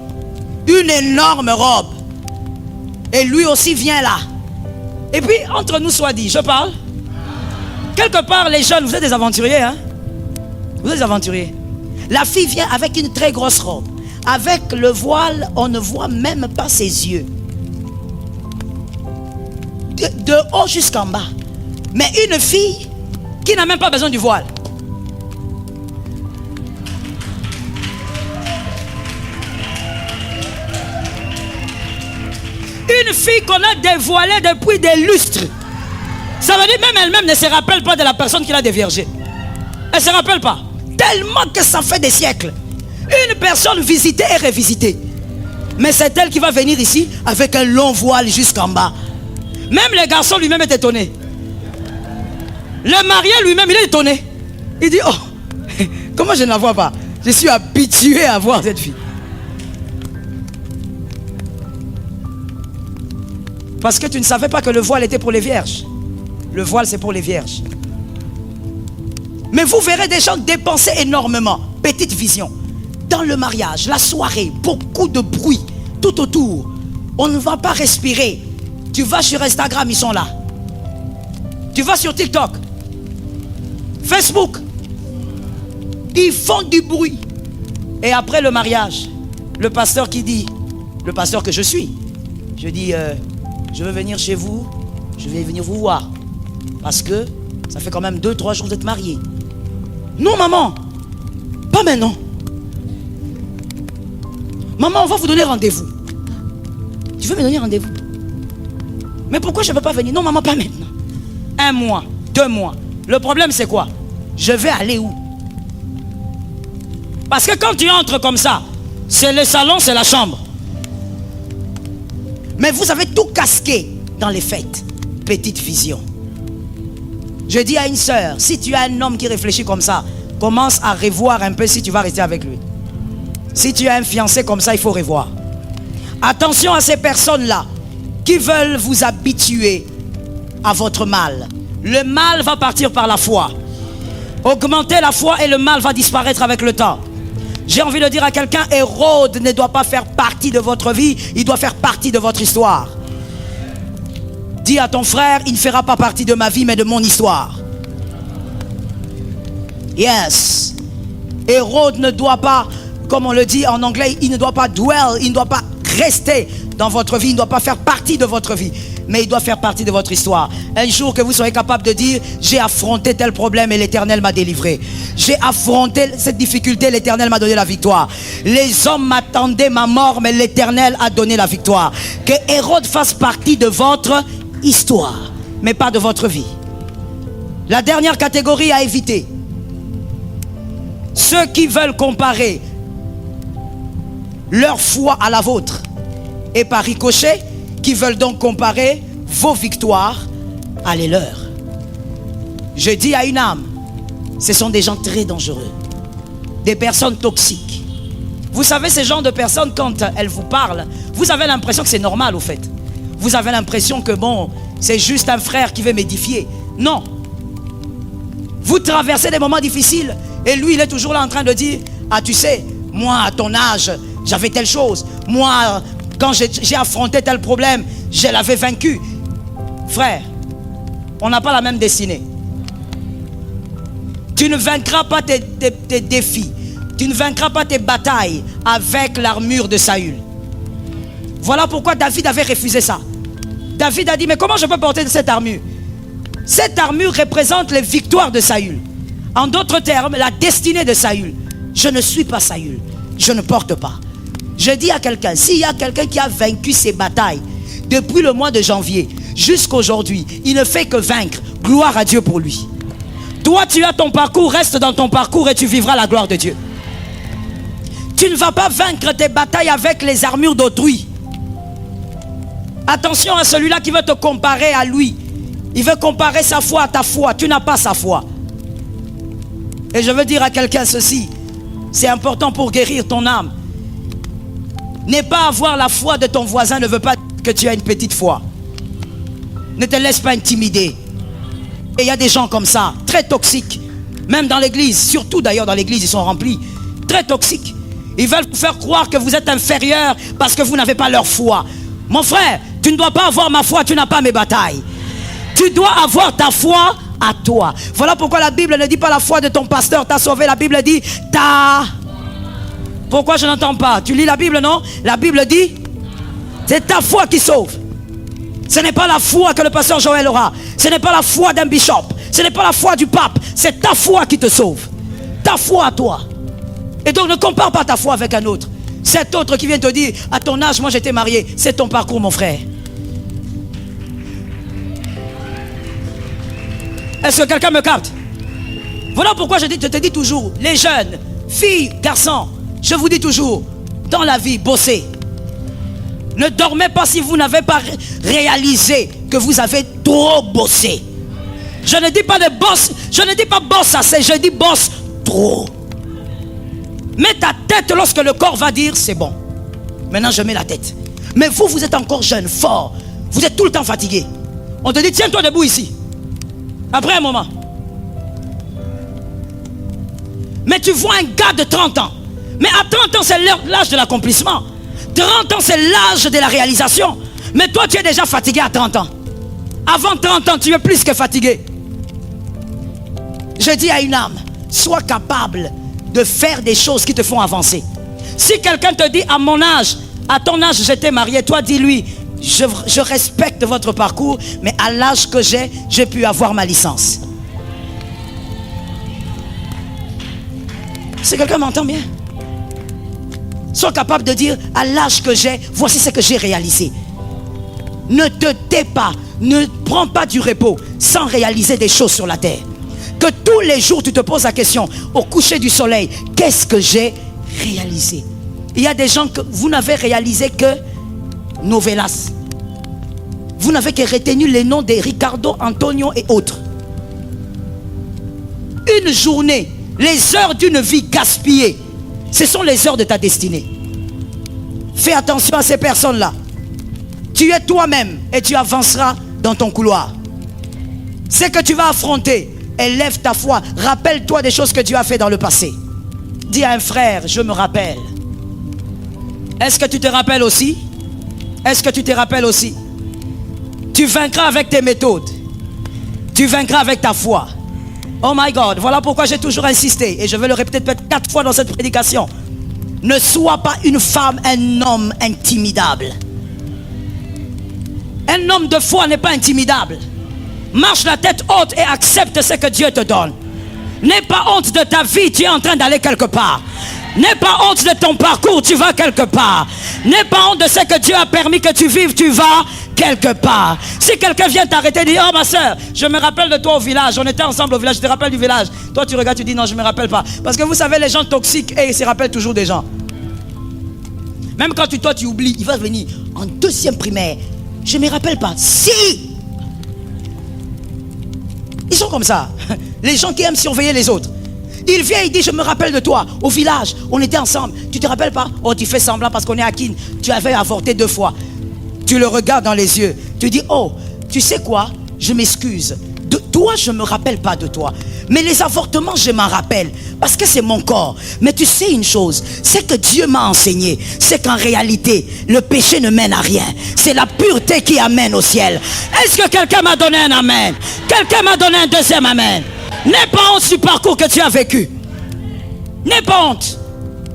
Une énorme robe. Et lui aussi vient là. Et puis, entre nous soit dit, je parle. Quelque part, les jeunes, vous êtes des aventuriers, hein? Vous êtes des aventuriers. La fille vient avec une très grosse robe. Avec le voile, on ne voit même pas ses yeux. De haut jusqu'en bas. Mais une fille qui n'a même pas besoin du voile. Une fille qu'on a dévoilée depuis des lustres. Ça veut dire même elle-même ne se rappelle pas de la personne qui l'a déviergée. Elle ne se rappelle pas. Tellement que ça fait des siècles. Une personne visitée et revisitée. Mais c'est elle qui va venir ici avec un long voile jusqu'en bas. Même le garçon lui-même est étonné. Le marié lui-même, il est étonné. Il dit, oh, comment je ne la vois pas? Je suis habitué à voir cette fille. Parce que tu ne savais pas que le voile était pour les vierges. Le voile, c'est pour les vierges. Mais vous verrez des gens dépenser énormément. Petite vision. Dans le mariage, la soirée, beaucoup de bruit tout autour. On ne va pas respirer. Tu vas sur Instagram, ils sont là. Tu vas sur TikTok, Facebook. Ils font du bruit. Et après le mariage, le pasteur qui dit, le pasteur que je suis, je dis, je veux venir chez vous, je vais venir vous voir. Parce que ça fait quand même 2-3 jours d'être marié. Non maman, pas maintenant. Maman, on va vous donner rendez-vous. Tu veux me donner rendez-vous? Mais pourquoi je ne peux pas venir? Non maman, pas maintenant. 1 mois, 2 mois. Le problème c'est quoi? Je vais aller où? Parce que quand tu entres comme ça, c'est le salon, c'est la chambre. Mais vous avez tout casqué dans les fêtes. Petite vision. Je dis à une sœur, si tu as un homme qui réfléchit comme ça, commence à revoir un peu si tu vas rester avec lui. Si tu as un fiancé comme ça, il faut revoir. Attention à ces personnes-là qui veulent vous habituer à votre mal. Le mal va partir par la foi. Augmentez la foi et le mal va disparaître avec le temps. J'ai envie de dire à quelqu'un, Hérode ne doit pas faire partie de votre vie, il doit faire partie de votre histoire. Dis à ton frère, il ne fera pas partie de ma vie, mais de mon histoire. Yes. Hérode ne doit pas, comme on le dit en anglais, il ne doit pas dwell, il ne doit pas rester dans votre vie, il ne doit pas faire partie de votre vie, mais il doit faire partie de votre histoire. Un jour que vous soyez capable de dire, j'ai affronté tel problème et l'Éternel m'a délivré. J'ai affronté cette difficulté, l'Éternel m'a donné la victoire. Les hommes m'attendaient ma mort, mais l'Éternel a donné la victoire. Que Hérode fasse partie de votre histoire, mais pas de votre vie. La dernière catégorie à éviter, ceux qui veulent comparer leur foi à la vôtre, et par ricochet, qui veulent donc comparer vos victoires à les leurs. Je dis à une âme, ce sont des gens très dangereux, des personnes toxiques. Vous savez, ces genres de personnes, quand elles vous parlent, vous avez l'impression que c'est normal au fait. Vous avez l'impression que bon, c'est juste un frère qui veut m'édifier. Non. Vous traversez des moments difficiles et lui, il est toujours là en train de dire, ah tu sais, moi à ton âge, j'avais telle chose. Moi, quand j'ai affronté tel problème, je l'avais vaincu. Frère, on n'a pas la même destinée. Tu ne vaincras pas tes défis. Tu ne vaincras pas tes batailles avec l'armure de Saül. Voilà pourquoi David avait refusé ça. David a dit, mais comment je peux porter cette armure? Cette armure représente les victoires de Saül. En d'autres termes, la destinée de Saül. Je ne suis pas Saül. Je ne porte pas. Je dis à quelqu'un, s'il y a quelqu'un qui a vaincu ses batailles depuis le mois de janvier jusqu'à aujourd'hui, il ne fait que vaincre. Gloire à Dieu pour lui. Toi, tu as ton parcours, reste dans ton parcours et tu vivras la gloire de Dieu. Tu ne vas pas vaincre tes batailles avec les armures d'autrui. Attention à celui-là qui veut te comparer à lui. Il veut comparer sa foi à ta foi. Tu n'as pas sa foi. Et je veux dire à quelqu'un ceci. C'est important pour guérir ton âme. Ne pas avoir la foi de ton voisin ne veut pas dire que tu as une petite foi. Ne te laisse pas intimider. Et il y a des gens comme ça, très toxiques. Même dans l'église, surtout d'ailleurs dans l'église, ils sont remplis. Très toxiques. Ils veulent vous faire croire que vous êtes inférieur parce que vous n'avez pas leur foi. Mon frère, tu ne dois pas avoir ma foi, tu n'as pas mes batailles. Tu dois avoir ta foi à toi. Voilà pourquoi la Bible ne dit pas la foi de ton pasteur t'a sauvé. La Bible dit ta. Pourquoi je n'entends pas? Tu lis la Bible, non? La Bible dit c'est ta foi qui sauve. Ce n'est pas la foi que le pasteur Joël aura. Ce n'est pas la foi d'un bishop. Ce n'est pas la foi du pape. C'est ta foi qui te sauve. Ta foi à toi. Et donc ne compare pas ta foi avec un autre. Cet autre qui vient te dire, à ton âge, moi j'étais marié. C'est ton parcours, mon frère. Est-ce que quelqu'un me capte? Voilà pourquoi je te dis toujours, les jeunes, filles, garçons, je vous dis toujours, dans la vie, bossez. Ne dormez pas si vous n'avez pas réalisé que vous avez trop bossé. Je ne dis pas de boss, je ne dis pas boss assez, je dis boss trop. Mets ta tête lorsque le corps va dire c'est bon. Maintenant je mets la tête. Mais vous, vous êtes encore jeune, fort. Vous êtes tout le temps fatigué. On te dit tiens-toi debout ici. Après un moment. Mais tu vois un gars de 30 ans. Mais à 30 ans, c'est l'âge de l'accomplissement. 30 ans, c'est l'âge de la réalisation. Mais toi, tu es déjà fatigué à 30 ans. Avant 30 ans, tu es plus que fatigué. Je dis à une âme, sois capable de faire des choses qui te font avancer. Si quelqu'un te dit, à mon âge, à ton âge, j'étais marié, toi, dis-lui, je respecte votre parcours, mais à l'âge que j'ai pu avoir ma licence. Si quelqu'un m'entend bien, sois capable de dire, à l'âge que j'ai, voici ce que j'ai réalisé. Ne te tais pas, ne prends pas du repos sans réaliser des choses sur la terre. Que tous les jours tu te poses la question, au coucher du soleil, qu'est-ce que j'ai réalisé? Il y a des gens que vous n'avez réalisé que novelas. Vous n'avez que retenu les noms de Ricardo, Antonio et autres. Une journée, les heures d'une vie gaspillée, ce sont les heures de ta destinée. Fais attention à ces personnes-là. Tu es toi-même et tu avanceras dans ton couloir. Ce que tu vas affronter, élève ta foi. Rappelle-toi des choses que tu as fait dans le passé. Dis à un frère, je me rappelle. Est-ce que tu te rappelles aussi? Est-ce que tu te rappelles aussi? Tu vaincras avec tes méthodes. Tu vaincras avec ta foi. Oh my God, voilà pourquoi j'ai toujours insisté. Et je vais le répéter peut-être 4 fois dans cette prédication. Ne sois pas une femme, un homme intimidable. Un homme de foi n'est pas intimidable. Marche la tête haute et accepte ce que Dieu te donne. N'aie pas honte de ta vie, tu es en train d'aller quelque part. N'aie pas honte de ton parcours, tu vas quelque part. N'aie pas honte de ce que Dieu a permis que tu vives, tu vas quelque part. Si quelqu'un vient t'arrêter et dit, oh ma soeur, je me rappelle de toi au village, on était ensemble au village, je te rappelle du village. Toi tu regardes, tu dis non, je ne me rappelle pas. Parce que vous savez, les gens toxiques, ils se rappellent toujours des gens. Même quand toi tu oublies, il va venir en 2e primaire. Je ne me rappelle pas. Si! Ils sont comme ça. Les gens qui aiment surveiller les autres. Il vient, il dit, je me rappelle de toi, au village, on était ensemble. Tu te rappelles pas? Oh, tu fais semblant parce qu'on est à Kin. Tu avais avorté 2 fois. Tu le regardes dans les yeux. Tu dis, oh, tu sais quoi? Je m'excuse. De toi, je ne me rappelle pas de toi. Mais les avortements, je m'en rappelle. Parce que c'est mon corps. Mais tu sais une chose, c'est que Dieu m'a enseigné. C'est qu'en réalité, le péché ne mène à rien. C'est la pureté qui amène au ciel. Est-ce que quelqu'un m'a donné un amen? Quelqu'un m'a donné un 2e amen? N'aie pas honte du parcours que tu as vécu. N'aie pas honte.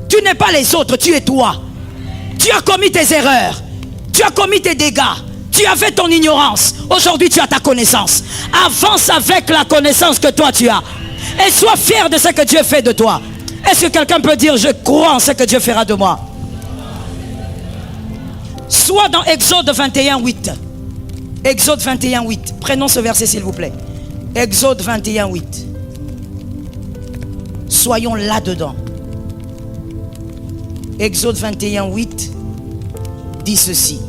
Tu n'es pas les autres, tu es toi. Tu as commis tes erreurs. Tu as commis tes dégâts. Tu avais ton ignorance. Aujourd'hui, tu as ta connaissance. Avance avec la connaissance que toi tu as. Et sois fier de ce que Dieu fait de toi. Est-ce que quelqu'un peut dire, je crois en ce que Dieu fera de moi? Soit dans Exode 21, 8. Exode 21, 8. Prenons ce verset s'il vous plaît. Exode 21, 8. Soyons là-dedans. Exode 21, 8 dit ceci.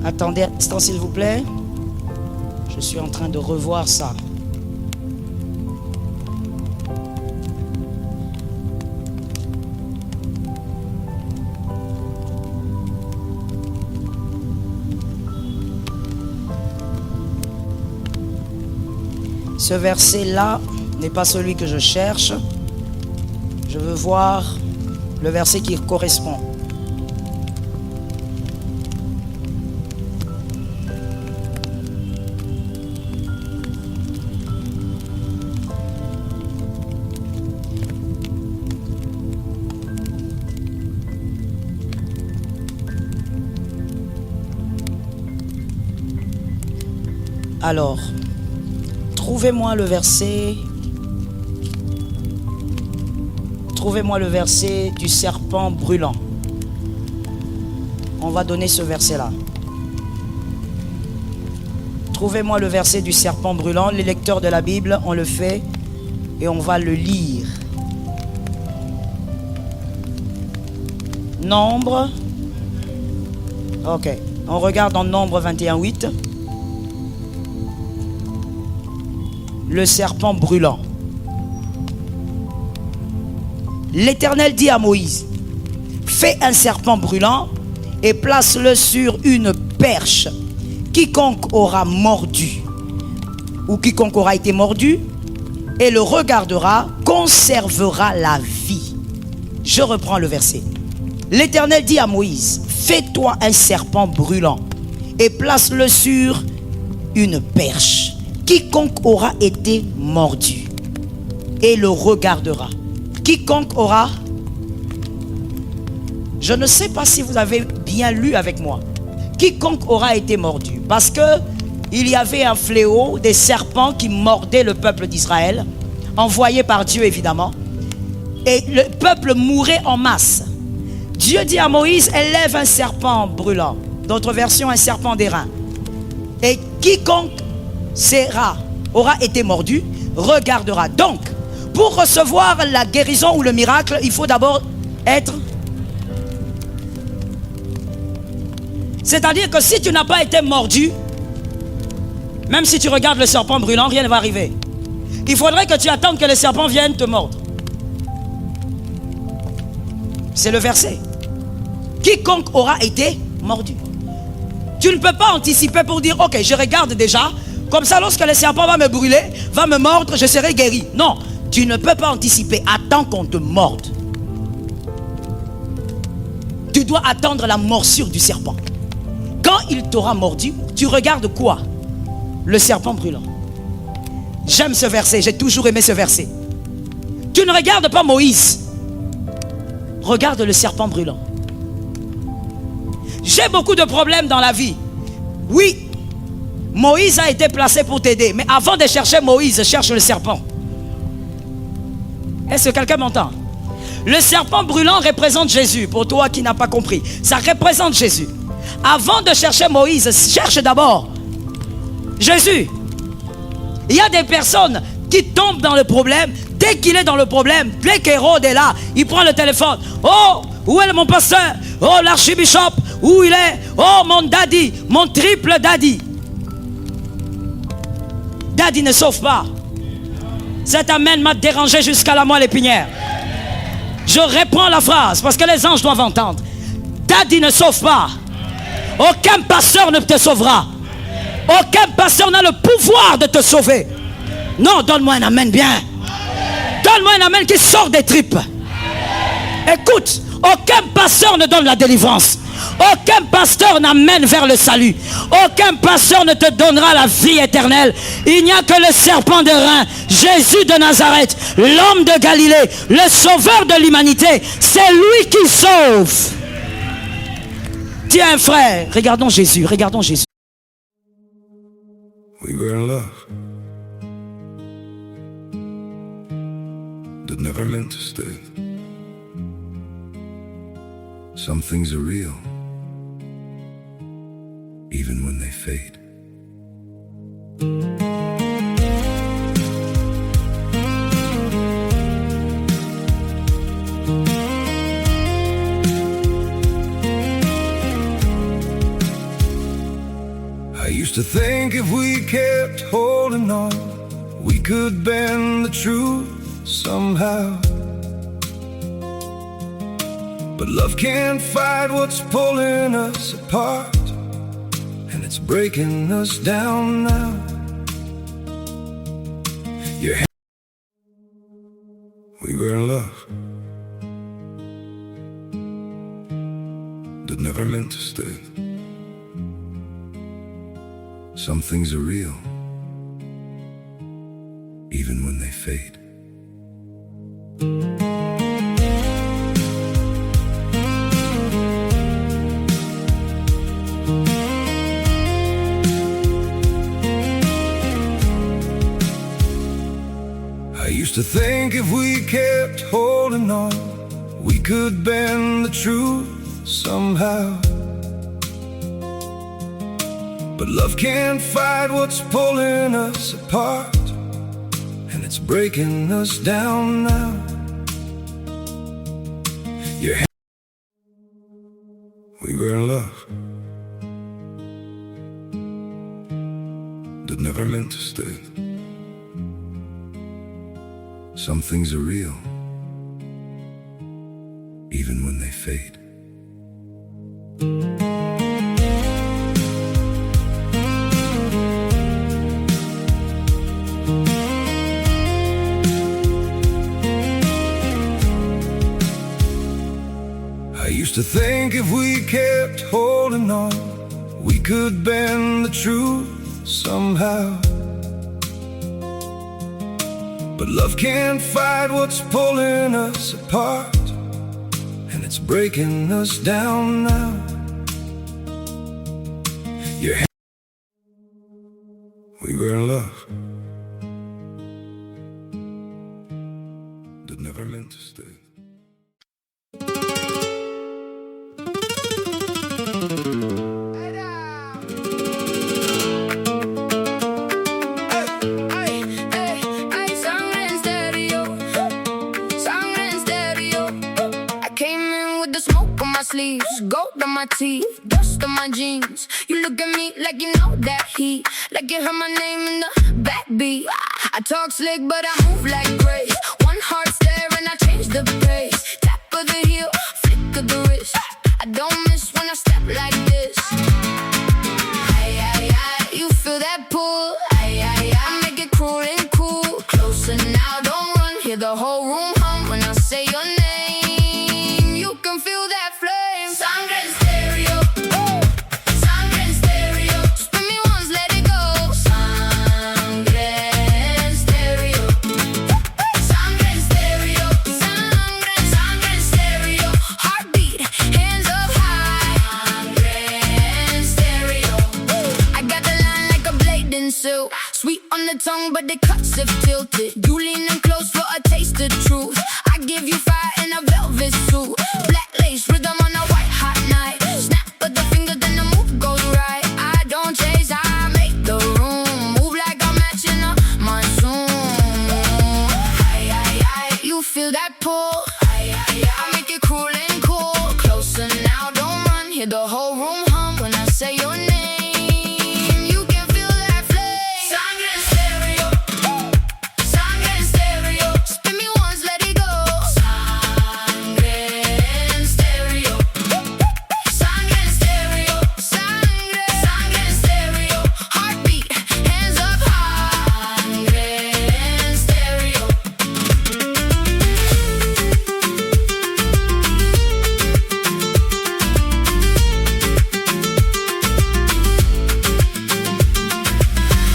Attendez un instant s'il vous plaît. Je suis en train de revoir ça. Ce verset-là n'est pas celui que je cherche. Je veux voir le verset qui correspond. Alors, trouvez-moi le verset. Trouvez-moi le verset du serpent brûlant. On va donner ce verset-là. Trouvez-moi le verset du serpent brûlant. Les lecteurs de la Bible, on le fait et on va le lire. Nombre. Ok. On regarde dans Nombre 21:8. Le serpent brûlant. L'Éternel dit à Moïse, fais un serpent brûlant et place-le sur une perche. Quiconque aura mordu ou quiconque aura été mordu et le regardera, conservera la vie. Je reprends le verset. L'Éternel dit à Moïse, fais-toi un serpent brûlant et place-le sur une perche. Quiconque aura été mordu et le regardera. Quiconque aura... Je ne sais pas si vous avez bien lu avec moi. Quiconque aura été mordu. Parce que il y avait un fléau, des serpents qui mordaient le peuple d'Israël, envoyés par Dieu évidemment. Et le peuple mourait en masse. Dieu dit à Moïse, élève un serpent brûlant. D'autres versions, un serpent d'airain. Et quiconque aura été mordu, regardera. Donc, pour recevoir la guérison ou le miracle, il faut d'abord être... C'est-à-dire que si tu n'as pas été mordu, même si tu regardes le serpent brûlant, rien ne va arriver. Il faudrait que tu attendes que le serpent vienne te mordre. C'est le verset. Quiconque aura été mordu. Tu ne peux pas anticiper pour dire, ok, je regarde déjà, comme ça lorsque le serpent va me brûler, va me mordre, je serai guéri. Non, tu ne peux pas anticiper. Attends qu'on te morde. Tu dois attendre la morsure du serpent. Quand il t'aura mordu, tu regardes quoi? Le serpent brûlant. J'aime ce verset, j'ai toujours aimé ce verset. Tu ne regardes pas Moïse. Regarde le serpent brûlant. J'ai beaucoup de problèmes dans la vie. Oui, Moïse a été placé pour t'aider. Mais avant de chercher Moïse, cherche le serpent. Est-ce que quelqu'un m'entend? Le serpent brûlant représente Jésus. Pour toi qui n'as pas compris, ça représente Jésus. Avant de chercher Moïse, cherche d'abord Jésus. Il y a des personnes qui tombent dans le problème. Dès qu'il est dans le problème, dès qu'Hérode est là, il prend le téléphone. Oh, où est mon pasteur? Oh, l'archibishop, où il est? Oh, mon daddy, mon triple daddy. Daddy ne sauve pas. Cet amen m'a dérangé jusqu'à la moelle épinière. Je reprends la phrase parce que les anges doivent entendre. Daddy ne sauve pas. Aucun pasteur ne te sauvera. Aucun pasteur n'a le pouvoir de te sauver. Non, donne-moi un amen bien. Donne-moi un amen qui sort des tripes. Écoute, aucun pasteur ne donne la délivrance. Aucun pasteur n'amène vers le salut. Aucun pasteur ne te donnera la vie éternelle. Il n'y a que le serpent de Rein, Jésus de Nazareth, l'homme de Galilée, le sauveur de l'humanité. C'est lui qui sauve. Tiens frère, regardons Jésus, regardons Jésus. We were in love that never meant to stay. Some things are real, even when they fade. I used to think if we kept holding on, we could bend the truth somehow. But love can't fight what's pulling us apart, and it's breaking us down now. We were in love that never meant to stay. Some things are real, even when they fade. I used to think if we kept holding on, we could bend the truth somehow. But love can't fight what's pulling us apart, and it's breaking us down now. Your We were in love that never meant to stay. Some things are real, even when they fade. I used to think if we kept holding on, we could bend the truth somehow. But love can't fight what's pulling us apart, and it's breaking us down now. We were in love that never meant to stay. Sleeves, gold on my teeth, dust on my jeans. You look at me like you know that heat, like you heard my name in the backbeat. I talk slick, but I move like grace. One heart stare and I change the pace. Tap of the heel, flick of the wrist. I don't miss when I step like this. Aye, aye, aye, you feel that pull. Aye, aye, aye, I make it cruel and cool. Closer now, don't run. Hear the whole room hum when I say your name. You can feel that. Sangre en stereo, sangre en stereo. Spin me once, let it go. Sangre en stereo, sangre en stereo, sangre en stereo. Heartbeat, hands up high. Sangre en stereo. I got the line like a blade in silk, sweet on the tongue, but the cuts have tilted. You leaning close for a taste of truth. I give you fire in a velvet suit, black lace rhythm on a white hot night. Snap of the finger, then the move goes right. I don't chase, I make the room move like I'm matching a monsoon. Aye, aye, aye, you feel that pull. Aye, aye, aye, I make it cool and cool. Closer now, don't run. Hear the whole room hum when I say your name. You can feel that flame. Sangre en stereo, sangre en stereo. Spin me once, let it go. Sangre en stereo, sangre en stereo, sangre en stereo. Heartbeat, hands up high. Sangre en stereo.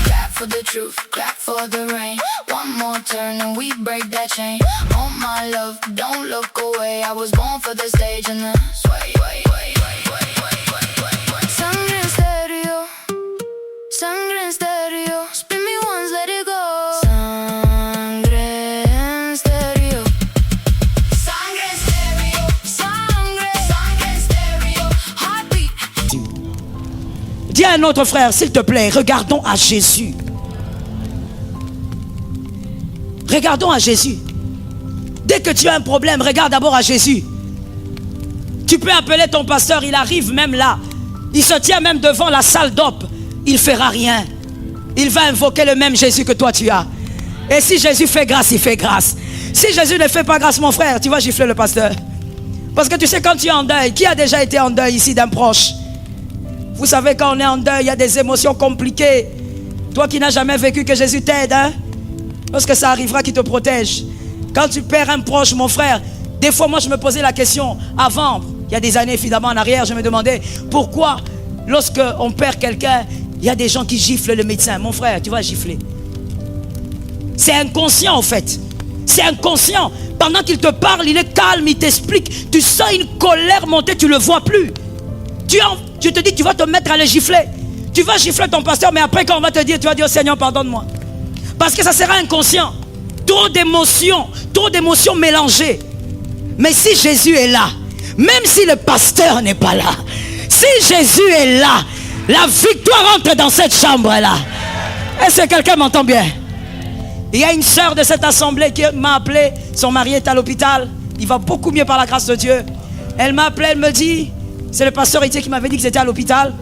Clap for the truth, clap for the rain. One more turn and we break that chain. Oh my love, don't look away. I was born for the stage and the sway. Sangre en stereo, sangre en stereo. Spin me once, let it go. Sangre en stereo, sangre en stereo, sangre en stereo. Heartbeat. Dis à un autre frère, s'il te plaît, regardons à Jésus. Regardons à Jésus. Dès que tu as un problème, regarde d'abord à Jésus. Tu peux appeler ton pasteur, il arrive même là. Il se tient même devant la salle d'op. Il ne fera rien. Il va invoquer le même Jésus que toi tu as. Et si Jésus fait grâce, il fait grâce. Si Jésus ne fait pas grâce, mon frère, tu vas gifler le pasteur. Parce que tu sais, quand tu es en deuil, qui a déjà été en deuil ici d'un proche? Vous savez, quand on est en deuil, il y a des émotions compliquées. Toi qui n'as jamais vécu, que Jésus t'aide, hein? Parce que ça arrivera qu'il te protège. Quand tu perds un proche, mon frère, des fois moi je me posais la question avant, il y a des années évidemment en arrière, je me demandais pourquoi lorsque on perd quelqu'un, il y a des gens qui giflent le médecin. Mon frère, tu vas gifler. C'est inconscient en fait. C'est inconscient. Pendant qu'il te parle, il est calme, il t'explique. Tu sens une colère monter, tu ne le vois plus. Tu te dis, tu vas te mettre à le gifler. Tu vas gifler ton pasteur, mais après quand on va te dire, tu vas dire, Seigneur, pardonne-moi. Parce que ça sera inconscient. Trop d'émotions mélangées. Mais si Jésus est là, même si le pasteur n'est pas là, si Jésus est là, la victoire entre dans cette chambre-là. Est-ce que quelqu'un m'entend bien? Il y a une sœur de cette assemblée qui m'a appelé. Son mari est à l'hôpital. Il va beaucoup mieux par la grâce de Dieu. Elle m'a appelé, elle me dit, C'est le pasteur Etienne qui m'avait dit que c'était à l'hôpital.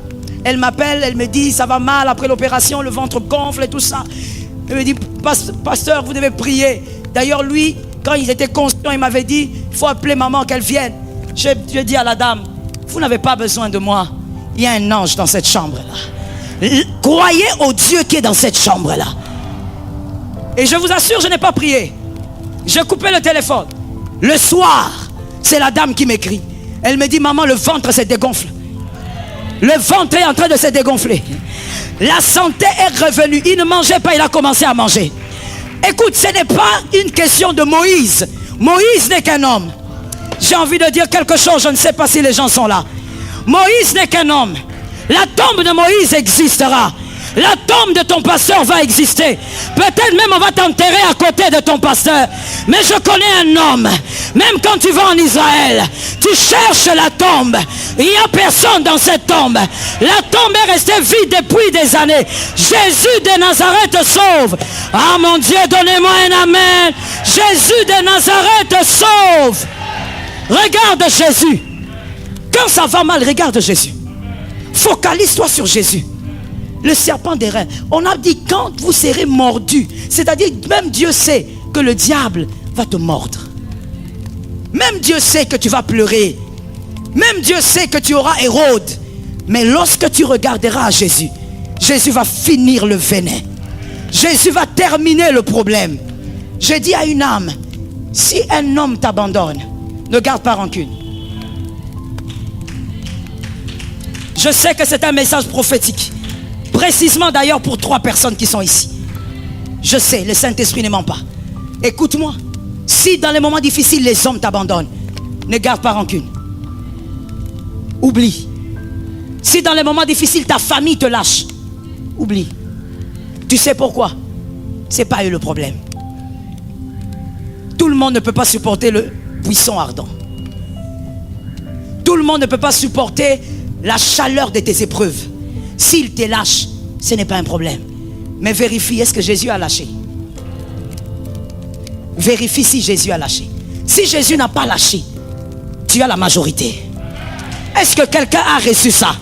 Elle m'appelle, elle me dit ça va mal après l'opération, le ventre gonfle et tout ça. Elle me dit pasteur, vous devez prier. D'ailleurs lui, quand il était conscient, il m'avait dit il faut appeler maman qu'elle vienne. J'ai dit à la dame, vous n'avez pas besoin de moi. Il y a un ange dans cette chambre-là. Croyez au Dieu qui est dans cette chambre-là. Et je vous assure, je n'ai pas prié. J'ai coupé le téléphone. Le soir, c'est la dame qui m'écrit. Elle me dit maman, le ventre se dégonfle. Le ventre est en train de se dégonfler. La santé est revenue. Il ne mangeait pas, il a commencé à manger. Écoute, ce n'est pas une question de Moïse. Moïse n'est qu'un homme. J'ai envie de dire quelque chose, je ne sais pas si les gens sont là. Moïse n'est qu'un homme. La tombe de Moïse existera. La tombe de ton pasteur va exister. Peut-être même on va t'enterrer à côté de ton pasteur. Mais je connais un homme. Même quand tu vas en Israël, tu cherches la tombe. Il n'y a personne dans cette tombe. La tombe est restée vide depuis des années. Jésus de Nazareth sauve. Ah mon Dieu, donnez-moi un amen. Jésus de Nazareth sauve. Regarde Jésus. Quand ça va mal, regarde Jésus. Focalise-toi sur Jésus. Le serpent des reins. On a dit quand vous serez mordu. C'est-à-dire même Dieu sait que le diable va te mordre. Même Dieu sait que tu vas pleurer. Même Dieu sait que tu auras Hérode. Mais lorsque tu regarderas à Jésus, Jésus va finir le venin. Jésus va terminer le problème. Je dis à une âme, si un homme t'abandonne, ne garde pas rancune. Je sais que c'est un message prophétique. Précisément d'ailleurs pour 3 personnes qui sont ici. Je sais, le Saint-Esprit ne ment pas. Écoute-moi. Si dans les moments difficiles les hommes t'abandonnent, ne garde pas rancune. Oublie. Si dans les moments difficiles ta famille te lâche, oublie. Tu sais pourquoi? C'est pas eux le problème. Tout le monde ne peut pas supporter le buisson ardent. Tout le monde ne peut pas supporter la chaleur de tes épreuves. S'il te lâche, ce n'est pas un problème. Mais vérifie, est-ce que Jésus a lâché? Vérifie si Jésus a lâché. Si Jésus n'a pas lâché, tu as la majorité. Est-ce que quelqu'un a reçu ça?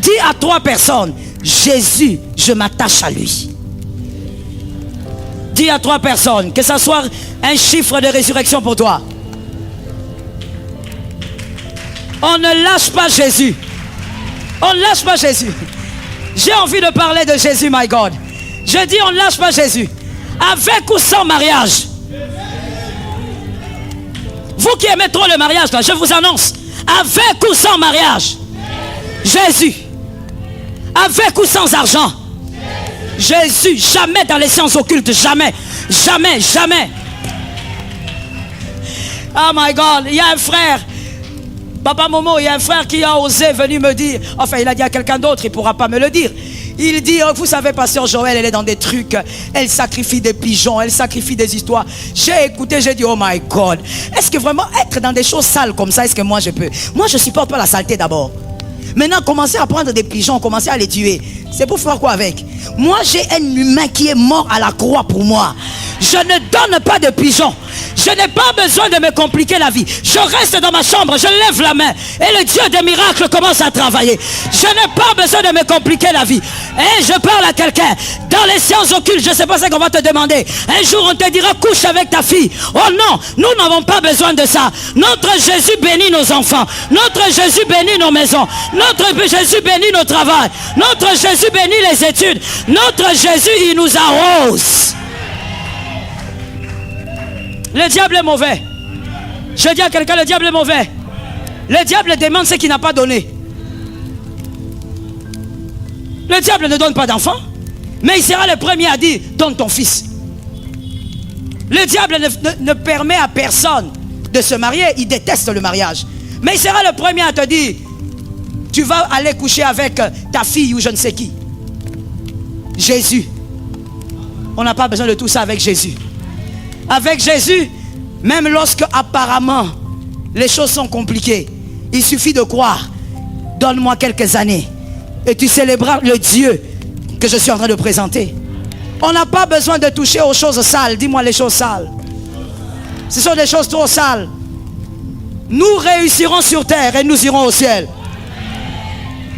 Dis à 3 personnes, Jésus, je m'attache à lui. Dis à 3 personnes, que ça soit un chiffre de résurrection pour toi. On ne lâche pas Jésus. On ne lâche pas Jésus. J'ai envie de parler de Jésus, my God. Je dis on ne lâche pas Jésus. Avec ou sans mariage. Vous qui aimez trop le mariage, là, je vous annonce. Avec ou sans mariage. Jésus. Avec ou sans argent. Jésus. Jamais dans les sciences occultes. Jamais. Jamais. Jamais. Oh my God. Il y a un frère. Papa Momo, il y a un frère qui a osé venir me dire, enfin il a dit à quelqu'un d'autre, il ne pourra pas me le dire. Il dit, oh, vous savez, pasteur Joël, elle est dans des trucs, elle sacrifie des pigeons, elle sacrifie des histoires. J'ai écouté, j'ai dit, oh my God, est-ce que vraiment être dans des choses sales comme ça, est-ce que moi je peux? Moi je ne supporte pas la saleté d'abord. Maintenant, commencer à prendre des pigeons, commencer à les tuer, c'est pour faire quoi avec? Moi j'ai un humain qui est mort à la croix pour moi. Je ne donne pas de pigeons. Je n'ai pas besoin de me compliquer la vie. Je reste dans ma chambre, je lève la main et le Dieu des miracles commence à travailler. Je n'ai pas besoin de me compliquer la vie. Et je parle à quelqu'un. Dans les sciences occultes, je ne sais pas ce qu'on va te demander. Un jour on te dira couche avec ta fille. Oh non, nous n'avons pas besoin de ça. Notre Jésus bénit nos enfants. Notre Jésus bénit nos maisons. Notre Jésus bénit nos travaux. Notre Jésus bénit les études. Notre Jésus, il nous arrose. Le diable est mauvais. Je dis à quelqu'un, le diable est mauvais. Le diable demande ce qu'il n'a pas donné. Le diable ne donne pas d'enfant, mais il sera le premier à dire, donne ton fils. Le diable ne permet à personne de se marier, il déteste le mariage. Mais il sera le premier à te dire, tu vas aller coucher avec ta fille ou je ne sais qui. Jésus. On n'a pas besoin de tout ça avec Jésus. Avec Jésus, même lorsque apparemment les choses sont compliquées, il suffit de croire. Donne-moi quelques années et tu célébreras le Dieu que je suis en train de présenter. On n'a pas besoin de toucher aux choses sales. Dis-moi les choses sales. Ce sont des choses trop sales. Nous réussirons sur terre et nous irons au ciel.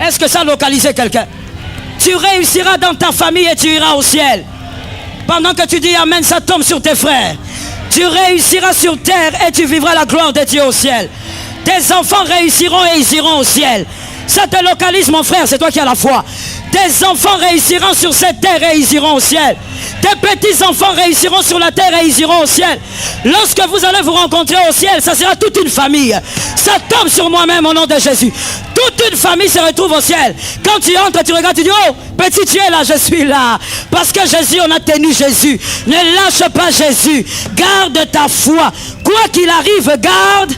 Est-ce que ça a localisé quelqu'un? Tu réussiras dans ta famille et tu iras au ciel. Pendant que tu dis amen, ça tombe sur tes frères. Tu réussiras sur terre et tu vivras la gloire de Dieu au ciel. Tes enfants réussiront et ils iront au ciel. Ça te localise, mon frère, c'est toi qui as la foi. Tes enfants réussiront sur cette terre et ils iront au ciel. Tes petits-enfants réussiront sur la terre et ils iront au ciel. Lorsque vous allez vous rencontrer au ciel, ça sera toute une famille. Ça tombe sur moi-même au nom de Jésus. Toute une famille se retrouve au ciel. Quand tu entres, tu regardes, tu dis, oh, petit, tu es là, je suis là. Parce que Jésus, on a tenu Jésus. Ne lâche pas Jésus. Garde ta foi. Quoi qu'il arrive, garde